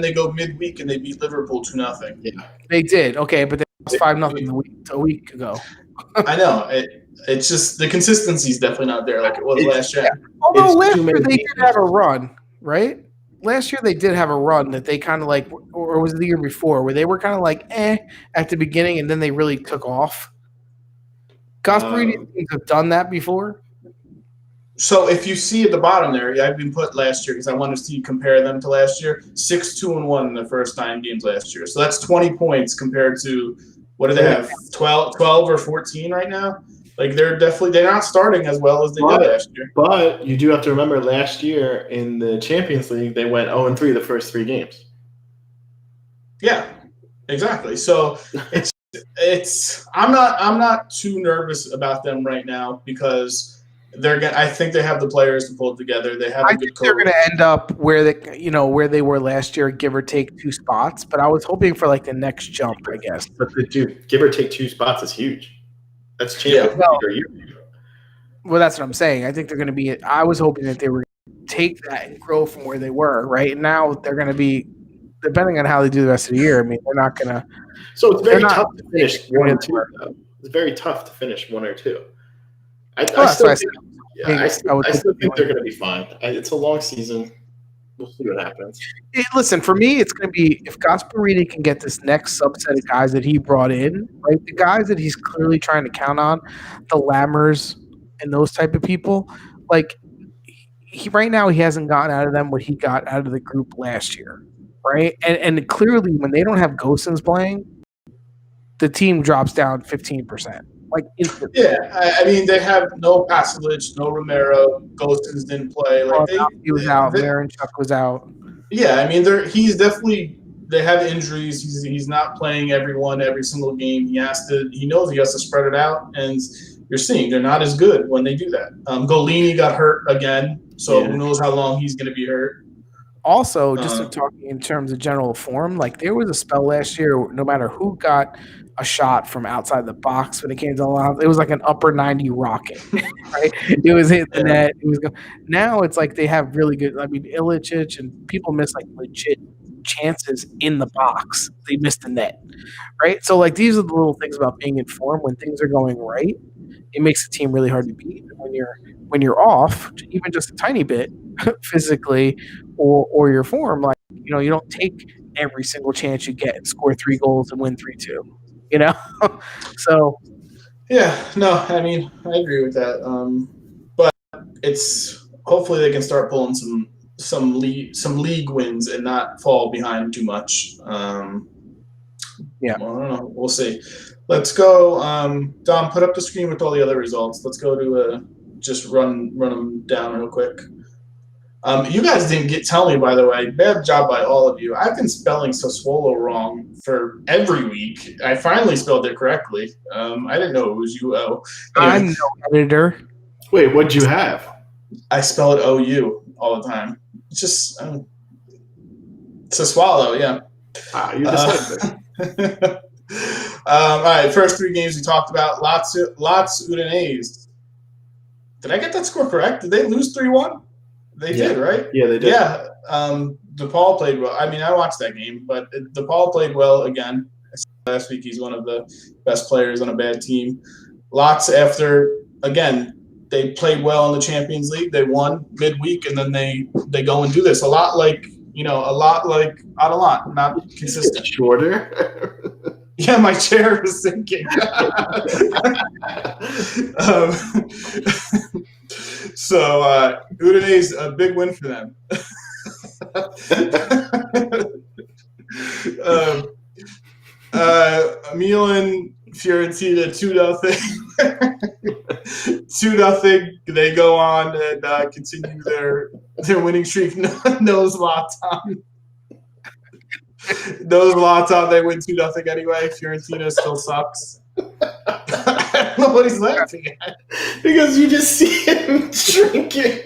they go midweek and they beat Liverpool 2-0. Yeah, they did. Okay, but they lost 5-0 a week ago. I know. It's just the consistency is definitely not there like it was last year. Although last year they did have a run, right? Last year they did have a run that they kind of like, or was it the year before, where they were kind of like at the beginning and then they really took off? Gasparini have done that before. So if you see at the bottom there, I've been put last year because I wanted to see compare them to last year. 6-2-1 in the first 9 games last year. So that's 20 points compared to, what do they have? 12 or 14 right now? Like, they're not starting as well as they did last year. But you do have to remember last year in the Champions League, they went 0-3 the first 3 games. Yeah, exactly. So I'm not too nervous about them right now because I think they have the players to pull it together. They have a good coach. They're going to end up where they were last year, give or take 2 spots. But I was hoping for like the next jump, I guess. But give or take 2 spots is huge. That's Champions League. Well, that's what I'm saying. I think they're going to be. I was hoping that they were going to take that and grow from where they were. Right now, they're going to be, depending on how they do the rest of the year. I mean, they're not going to. So it's very tough to finish 1 or 2. Though. It's very tough to finish 1 or 2. I still think they're going to be fine. It's a long season. We'll see what happens. Listen, for me, it's going to be if Gasparini can get this next subset of guys that he brought in, right? The guys that he's clearly trying to count on, the Lammers and those type of people. Like, right now, he hasn't gotten out of them what he got out of the group last year, right? And clearly, when they don't have Gosens playing, the team drops down 15%. Like, instantly. Yeah, I mean, they have no Pasalic, no Romero. Gosens didn't play. Like, he was out. Marinchuk was out. Yeah, I mean, he's definitely. They have injuries. He's not playing every single game. He knows he has to spread it out, and you're seeing they're not as good when they do that. Golini got hurt again, so who knows how long he's going to be hurt. Also, just talking in terms of general form, like there was a spell last year, no matter who got a shot from outside the box when it came to the line, it was like an upper 90 rocket, right? It was hitting the net. Now it's like they have really good. I mean, Ilicic and people miss like legit chances in the box. They missed the net, right? So, like, these are the little things about being in form. When things are going right, it makes the team really hard to beat. When you're off, even just a tiny bit physically or your form, like, you don't take every single chance you get and score 3 goals and win 3-2, So Yeah, no, I mean, I agree with that. But it's hopefully they can start pulling some league wins and not fall behind too much. Yeah. Well, I don't know. We'll see. Let's go. Dom, put up the screen with all the other results. Let's go to just run them down real quick. You guys didn't tell me, by the way. Bad job by all of you. I've been spelling Sassuolo wrong for every week. I finally spelled it correctly. I didn't know it was UO. I'm no editor. Wait, what'd you have? I spell it OU all the time. It's just Sassuolo, yeah. You decided. All right, first 3 games we talked about. Lots Udinese. Did I get that score correct? Did they lose 3-1? They did, right? Yeah, they did. Yeah. DePaul played well. I mean, I watched that game, but DePaul played well again. Last week, he's one of the best players on a bad team. Lots after, again, they played well in the Champions League. They won midweek, and then they go and do this. A lot like Atalanta, not consistent. Shorter. Yeah, my chair was sinking. So Udinese, a big win for them. Milan, Fiorentina, 2-0. 2-0. They go on and continue their winning streak. No Zlatan. No Zlatan. They win 2-0 anyway. Fiorentina still sucks. I don't know what he's laughing at. Because you just see him shrinking.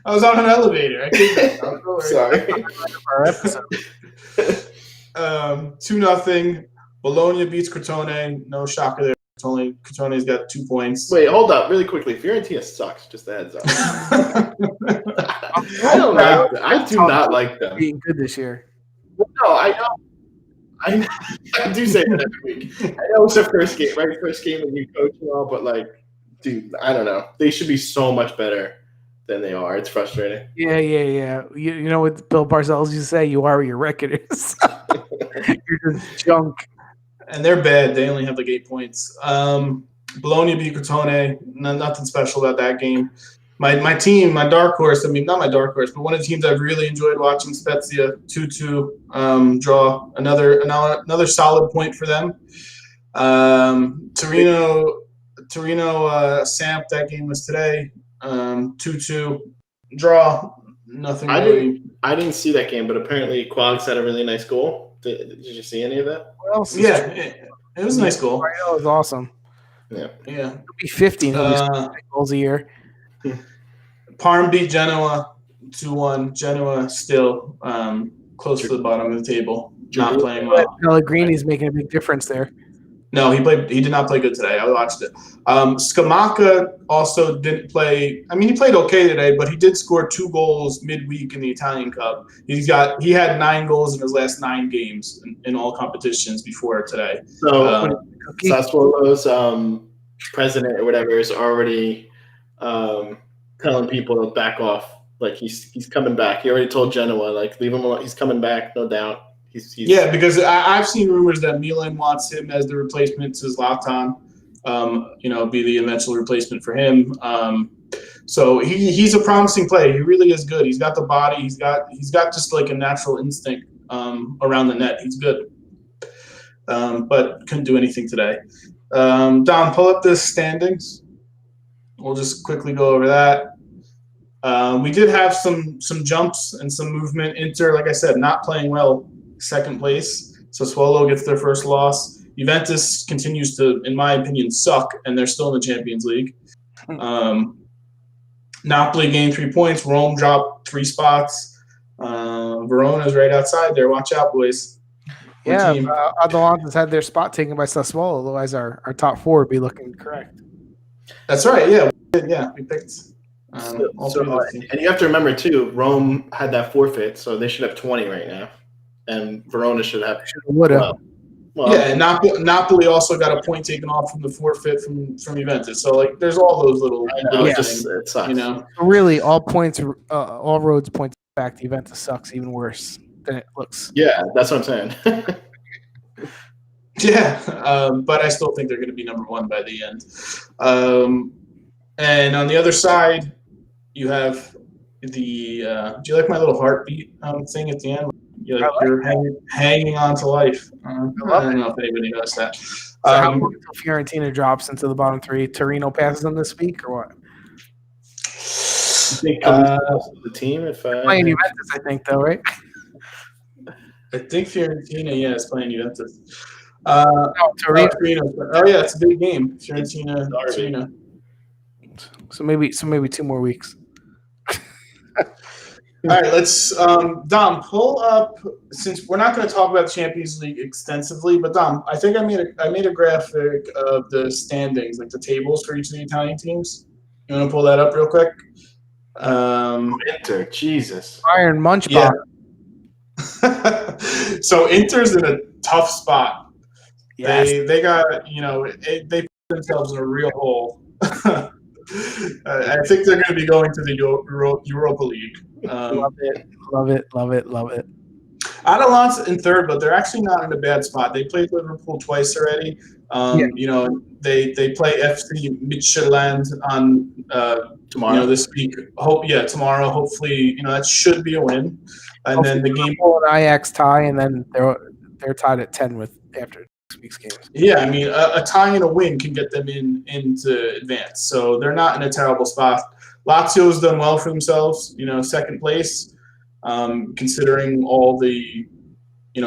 I was on an elevator. I couldn't. Sorry. Our episode. 2-0. Bologna beats Crotone. No shocker there. Crotone's got 2 points. Wait, hold up, really quickly. Fiorentina sucks. Just a heads up. I don't like them. I do not like them. Being good this year. No, I know. I do say that every week. I know it's the first game, right? First game of new coach and all, but like, dude, I don't know. They should be so much better than they are. It's frustrating. Yeah. You know what Bill Parcells used to say? You are what your record is. You're just junk. And they're bad. They only have like 8 points. Bologna beat Crotone. Nothing special about that game. My team, my dark horse, I mean, not my dark horse, but one of the teams I've really enjoyed watching, Spezia, 2-2 draw. Another solid point for them. Torino, Samp, that game was today. 2-2 draw. Nothing really. I didn't see that game, but apparently Quags had a really nice goal. Did you see any of that? Yeah, it was a nice goal. It was awesome. Yeah. He'll be 50 and he'll be scoring goals a year. Parm beat Genoa 2-1. Genoa still close to the bottom of the table, not playing well. Pellegrini's making a big difference there. No, he did not play good today. I watched it. Scamacca also didn't play. I mean, he played okay today, but he did score 2 goals midweek in the Italian Cup. He had 9 goals in his last 9 games in all competitions before today. So Sassuolo's president or whatever is already telling people to back off. Like he's coming back. He already told Genoa, like, leave him alone. He's coming back, no doubt. Yeah, because I've seen rumors that Milan wants him as the replacement to Zlatan. Be the eventual replacement for him. So he's a promising player. He really is good. He's got the body. He's got just like a natural instinct around the net. He's good, but couldn't do anything today. Don, pull up the standings. We'll just quickly go over that. We did have some jumps and some movement. Inter, like I said, not playing well. Second place. Sassuolo gets their first loss. Juventus continues to, in my opinion, suck, and they're still in the Champions League. Napoli gained 3 points. Rome dropped 3 spots. Verona is right outside there. Watch out, boys. Atalanta's had their spot taken by Sassuolo. Otherwise, our top 4 would be looking correct. That's right. Yeah, we picked All three of those teams. And you have to remember too, Rome had that forfeit, so they should have 20 right now, and Verona should have. Yeah, and Napoli also got a point taken off from the forfeit from Juventus. So like, there's all those little things, it sucks. you know. Really, all roads point back to Juventus sucks even worse than it looks. Yeah, that's what I'm saying. Yeah, but I still think they're going to be number one by the end. And on the other side, you have the. Do you like my little heartbeat thing at the end? You're hanging on to life. I don't know if anybody knows that. So how long until Fiorentina drops into the bottom three? Torino passes them this week, or what? The team, if playing Juventus, I think, though, right? I think Fiorentina, is playing Juventus. Torino. Oh yeah, it's a big game. Fiorentina, Torino. So maybe 2 more weeks. All right, let's Dom, pull up, since we're not going to talk about the Champions League extensively, but Dom, I think I made a graphic of the standings, like the tables for each of the Italian teams. You want to pull that up real quick? Inter, Jesus. Iron Munchbach. Yeah. So Inter's in a tough spot. Yes. They got, they put themselves in a real hole. I think they're going to be going to the Europa League. Love it. Atalanta in third, but they're actually not in a bad spot. They played Liverpool twice already. They play FC Midtjylland on tomorrow. This week. Tomorrow. Hopefully, that should be a win. And then the game. Ajax tie, and then they're tied at 10 after next week's games. Yeah, I mean, a tie and a win can get them into advance. So they're not in a terrible spot. Lazio's done well for themselves, second place, considering all the,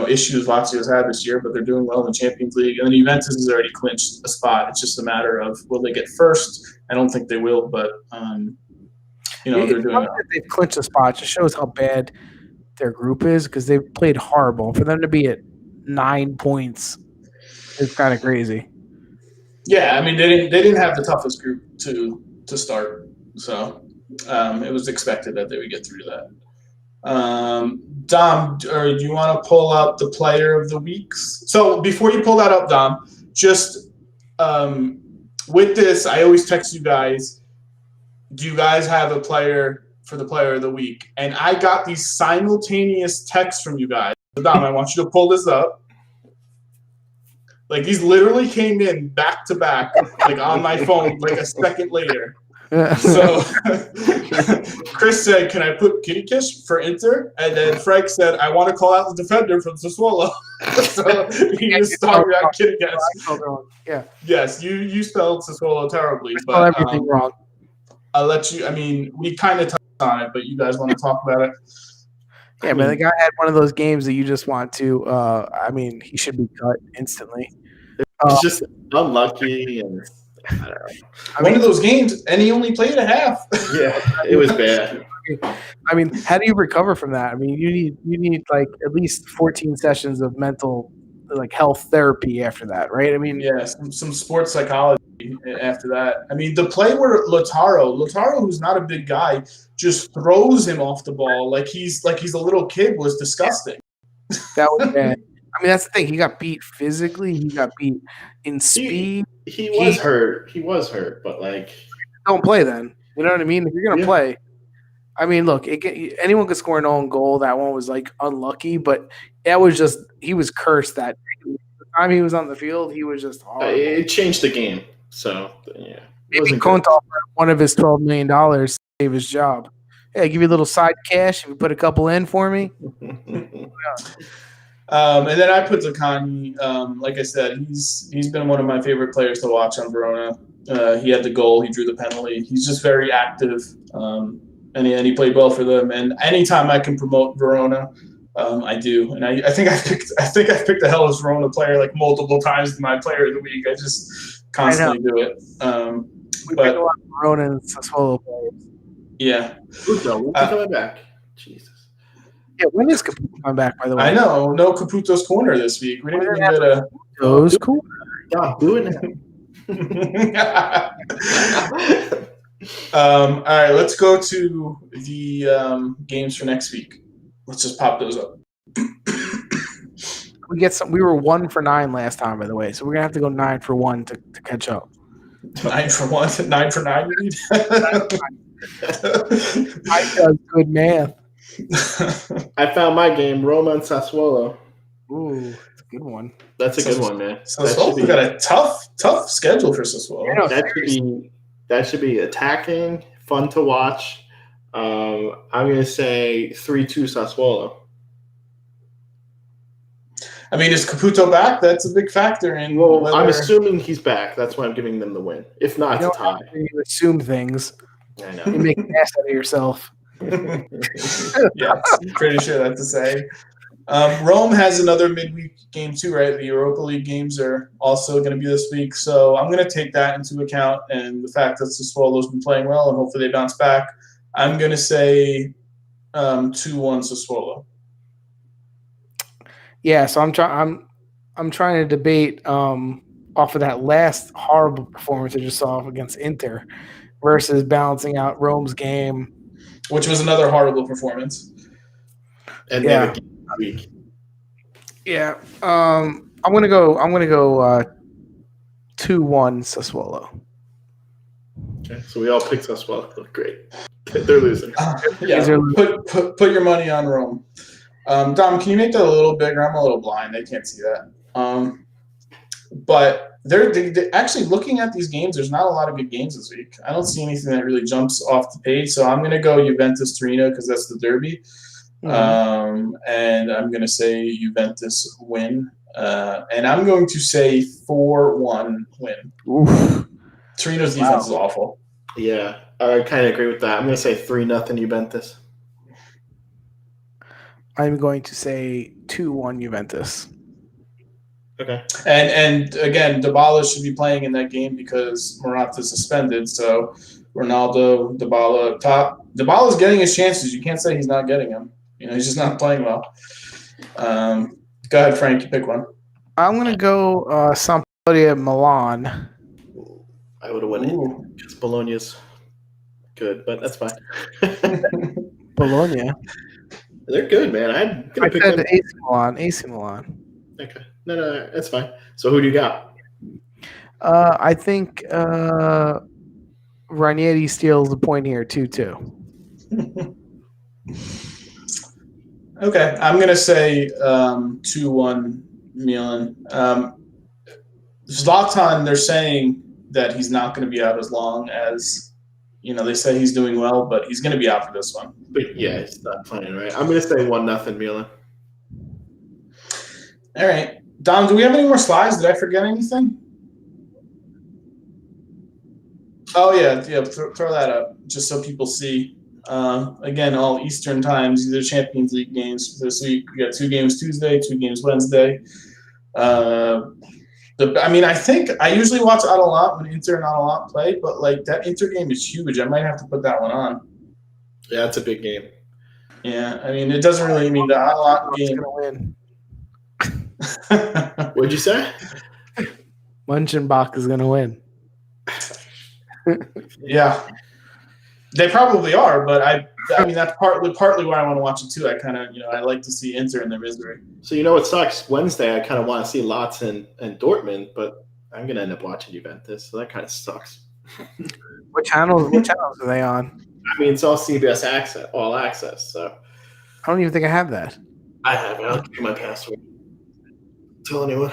issues Lazio's had this year, but they're doing well in the Champions League. And then Juventus has already clinched a spot. It's just a matter of, will they get first? I don't think they will, but, they're doing well. They've clinched a spot. It just shows how bad their group is, because they've played horrible. For them to be at 9 points is kind of crazy. Yeah, I mean, they didn't have the toughest group to start. So it was expected that they would get through that. Dom, do you want to pull up the player of the weeks? So before you pull that up, Dom, just with this, I always text you guys, do you guys have a player for the player of the week? And I got these simultaneous texts from you guys. So Dom, I want you to pull this up. Like, these literally came in back to back, like on my phone, like a second later. So Chris said, "Can I put Kitty Kish for Inter?" And then Frank said, "I want to call out the defender from Sassuolo." So he just talking about Kitty Kish. Yeah. Yes, you spelled Sassuolo terribly, I spelled everything wrong. I'll let you. I mean, we kind of touched on it, but you guys want to talk about it? Yeah, but the guy had one of those games that you just want to. He should be cut instantly. It's just unlucky, and I don't know. One of those games, and he only played a half. Yeah, it was bad. I mean, how do you recover from that? I mean, you need like at least 14 sessions of mental, like, health therapy after that, right? I mean, yeah, some sports psychology after that. I mean, the play where Lautaro, who's not a big guy, just throws him off the ball like he's a little kid, was disgusting. That was bad. I mean, that's the thing. He got beat physically. He got beat in speed. He was hurt. He was hurt, but like, don't play then. You know what I mean? If you're gonna play, I mean, look, anyone could score an own goal. That one was like unlucky, but that was just, he was cursed that day. The time he was on the field, he was just horrible. It changed the game. So yeah, maybe Conte offered one of his $12 million to save his job. Hey, give you a little side cash if you put a couple in for me. And then I put Zaccagni. Like I said, he's been one of my favorite players to watch on Verona. He had the goal. He drew the penalty. He's just very active, and he played well for them. And anytime I can promote Verona, I do. And I think I've picked a Hellas Verona player like multiple times to my player of the week. I just constantly do it. We pick a lot of Verona and Sassuolo players. Yeah. We'll be coming back. Jesus. Yeah, when is Caputo coming back, by the way? I know. No Caputo's Corner this week. We didn't even get a Caputo's Corner. Yeah, do it now. All right, let's go to the games for next week. Let's just pop those up. We get some. We were 1 for 9 last time, by the way, so we're gonna have to go 9 for 1 to catch up. 9 for 1, 9 for 9. You need. I does good math. I found my game, Roma and Sassuolo. Ooh, that's a good one. That's a good one, man. Sassuolo's got a tough schedule for Sassuolo. Yeah, that should be attacking, fun to watch. I'm going to say 3-2 Sassuolo. I mean, is Caputo back? That's a big factor in. Well, I'm assuming he's back. That's why I'm giving them the win. If not, it's a tie. You assume things. I know. You make an ass out of yourself. Yeah, pretty sure that's to say. Rome has another midweek game too, right? The Europa League games are also going to be this week, so I'm going to take that into account and the fact that Sassuolo's been playing well and hopefully they bounce back. I'm going to say 2-1 Sassuolo. Yeah, so I'm trying to debate off of that last horrible performance I just saw against Inter versus balancing out Rome's game, which was another horrible performance. And they have a game this week. Yeah, I'm gonna go 2-1 Sassuolo. Okay, so we all picked Sassuolo. Great, they're losing. Put your money on Rome. Dom, can you make that a little bigger? I'm a little blind. I can't see that. But they're actually looking at these games. There's not a lot of good games this week. I don't see anything that really jumps off the page. So I'm going to go Juventus Torino because that's the derby. Mm-hmm. And I'm going to say Juventus win. And I'm going to say 4-1 win. Oof. Torino's defense is awful. Yeah, I kind of agree with that. I'm going to say 3-0 Juventus. I'm going to say 2-1 Juventus. Okay. And again, Dybala should be playing in that game because Morata's suspended. So Ronaldo, Dybala, top. Dybala's getting his chances. You can't say he's not getting them. He's just not playing well. Go ahead, Frank. You pick one. I'm going to go Sampdoria Milan. I would have won it because Bologna's good, but that's fine. Bologna. They're good, man. I'm gonna pick them. AC Milan. Okay, no, that's fine. So who do you got? I think Ranieri steals the point here, 2-2. Okay, I'm gonna say 2-1 Milan. Zlatan, they're saying that he's not going to be out as long as they say he's doing well, but he's going to be out for this one. But yeah, he's not playing, right? I'm going to say 1-0 Milan. All right. Dom, do we have any more slides? Did I forget anything? Oh, yeah. Throw that up just so people see. Again, all Eastern times. These are Champions League games this week. We got 2 games Tuesday, 2 games Wednesday. I think I usually watch Atalanta when Inter and Atalanta play, but that Inter game is huge. I might have to put that one on. Yeah, it's a big game. Yeah, it doesn't really mean the Atalanta game. Win. What'd you say? Mönchengladbach is going to win. Yeah, they probably are, but that's partly why I want to watch it too. I kind of I like to see Inter in their misery. So what sucks? Wednesday I kind of want to see Lotz and Dortmund, but I'm gonna end up watching Juventus, so that kind of sucks. What channels are they on? It's all CBS access, all access. So I don't even think I have that. I have it. I'll give you my password. Tell anyone.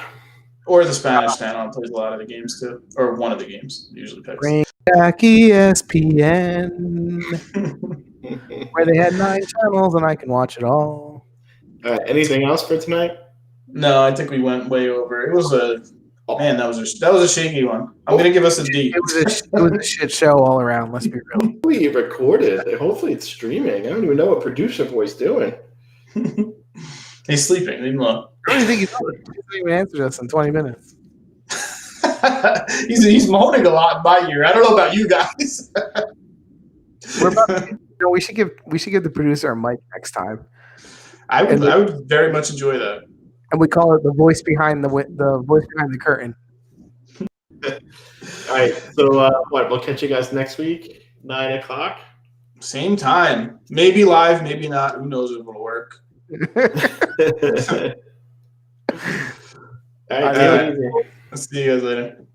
Or the Spanish channel plays a lot of the games too, or one of the games usually picks. Bring back ESPN, where they had 9 channels and I can watch it all. All right. Anything else for tonight? No, I think we went way over. It was that was a shaky one. I'm gonna give us a D. It was a shit show all around. Let's be real. We recorded. Hopefully, it's streaming. I don't even know what producer boy's doing. He's sleeping. Leave him alone. I don't even think he hasn't even answered us in 20 minutes. He's moaning a lot by you. I don't know about you guys. We should give the producer a mic next time. I would very much enjoy that. And we call it the voice behind the voice behind the curtain. All right. So we'll catch you guys next week. 9 o'clock. Same time. Maybe live, maybe not. Who knows if it'll work. All right, take it easy. I'll see you guys later.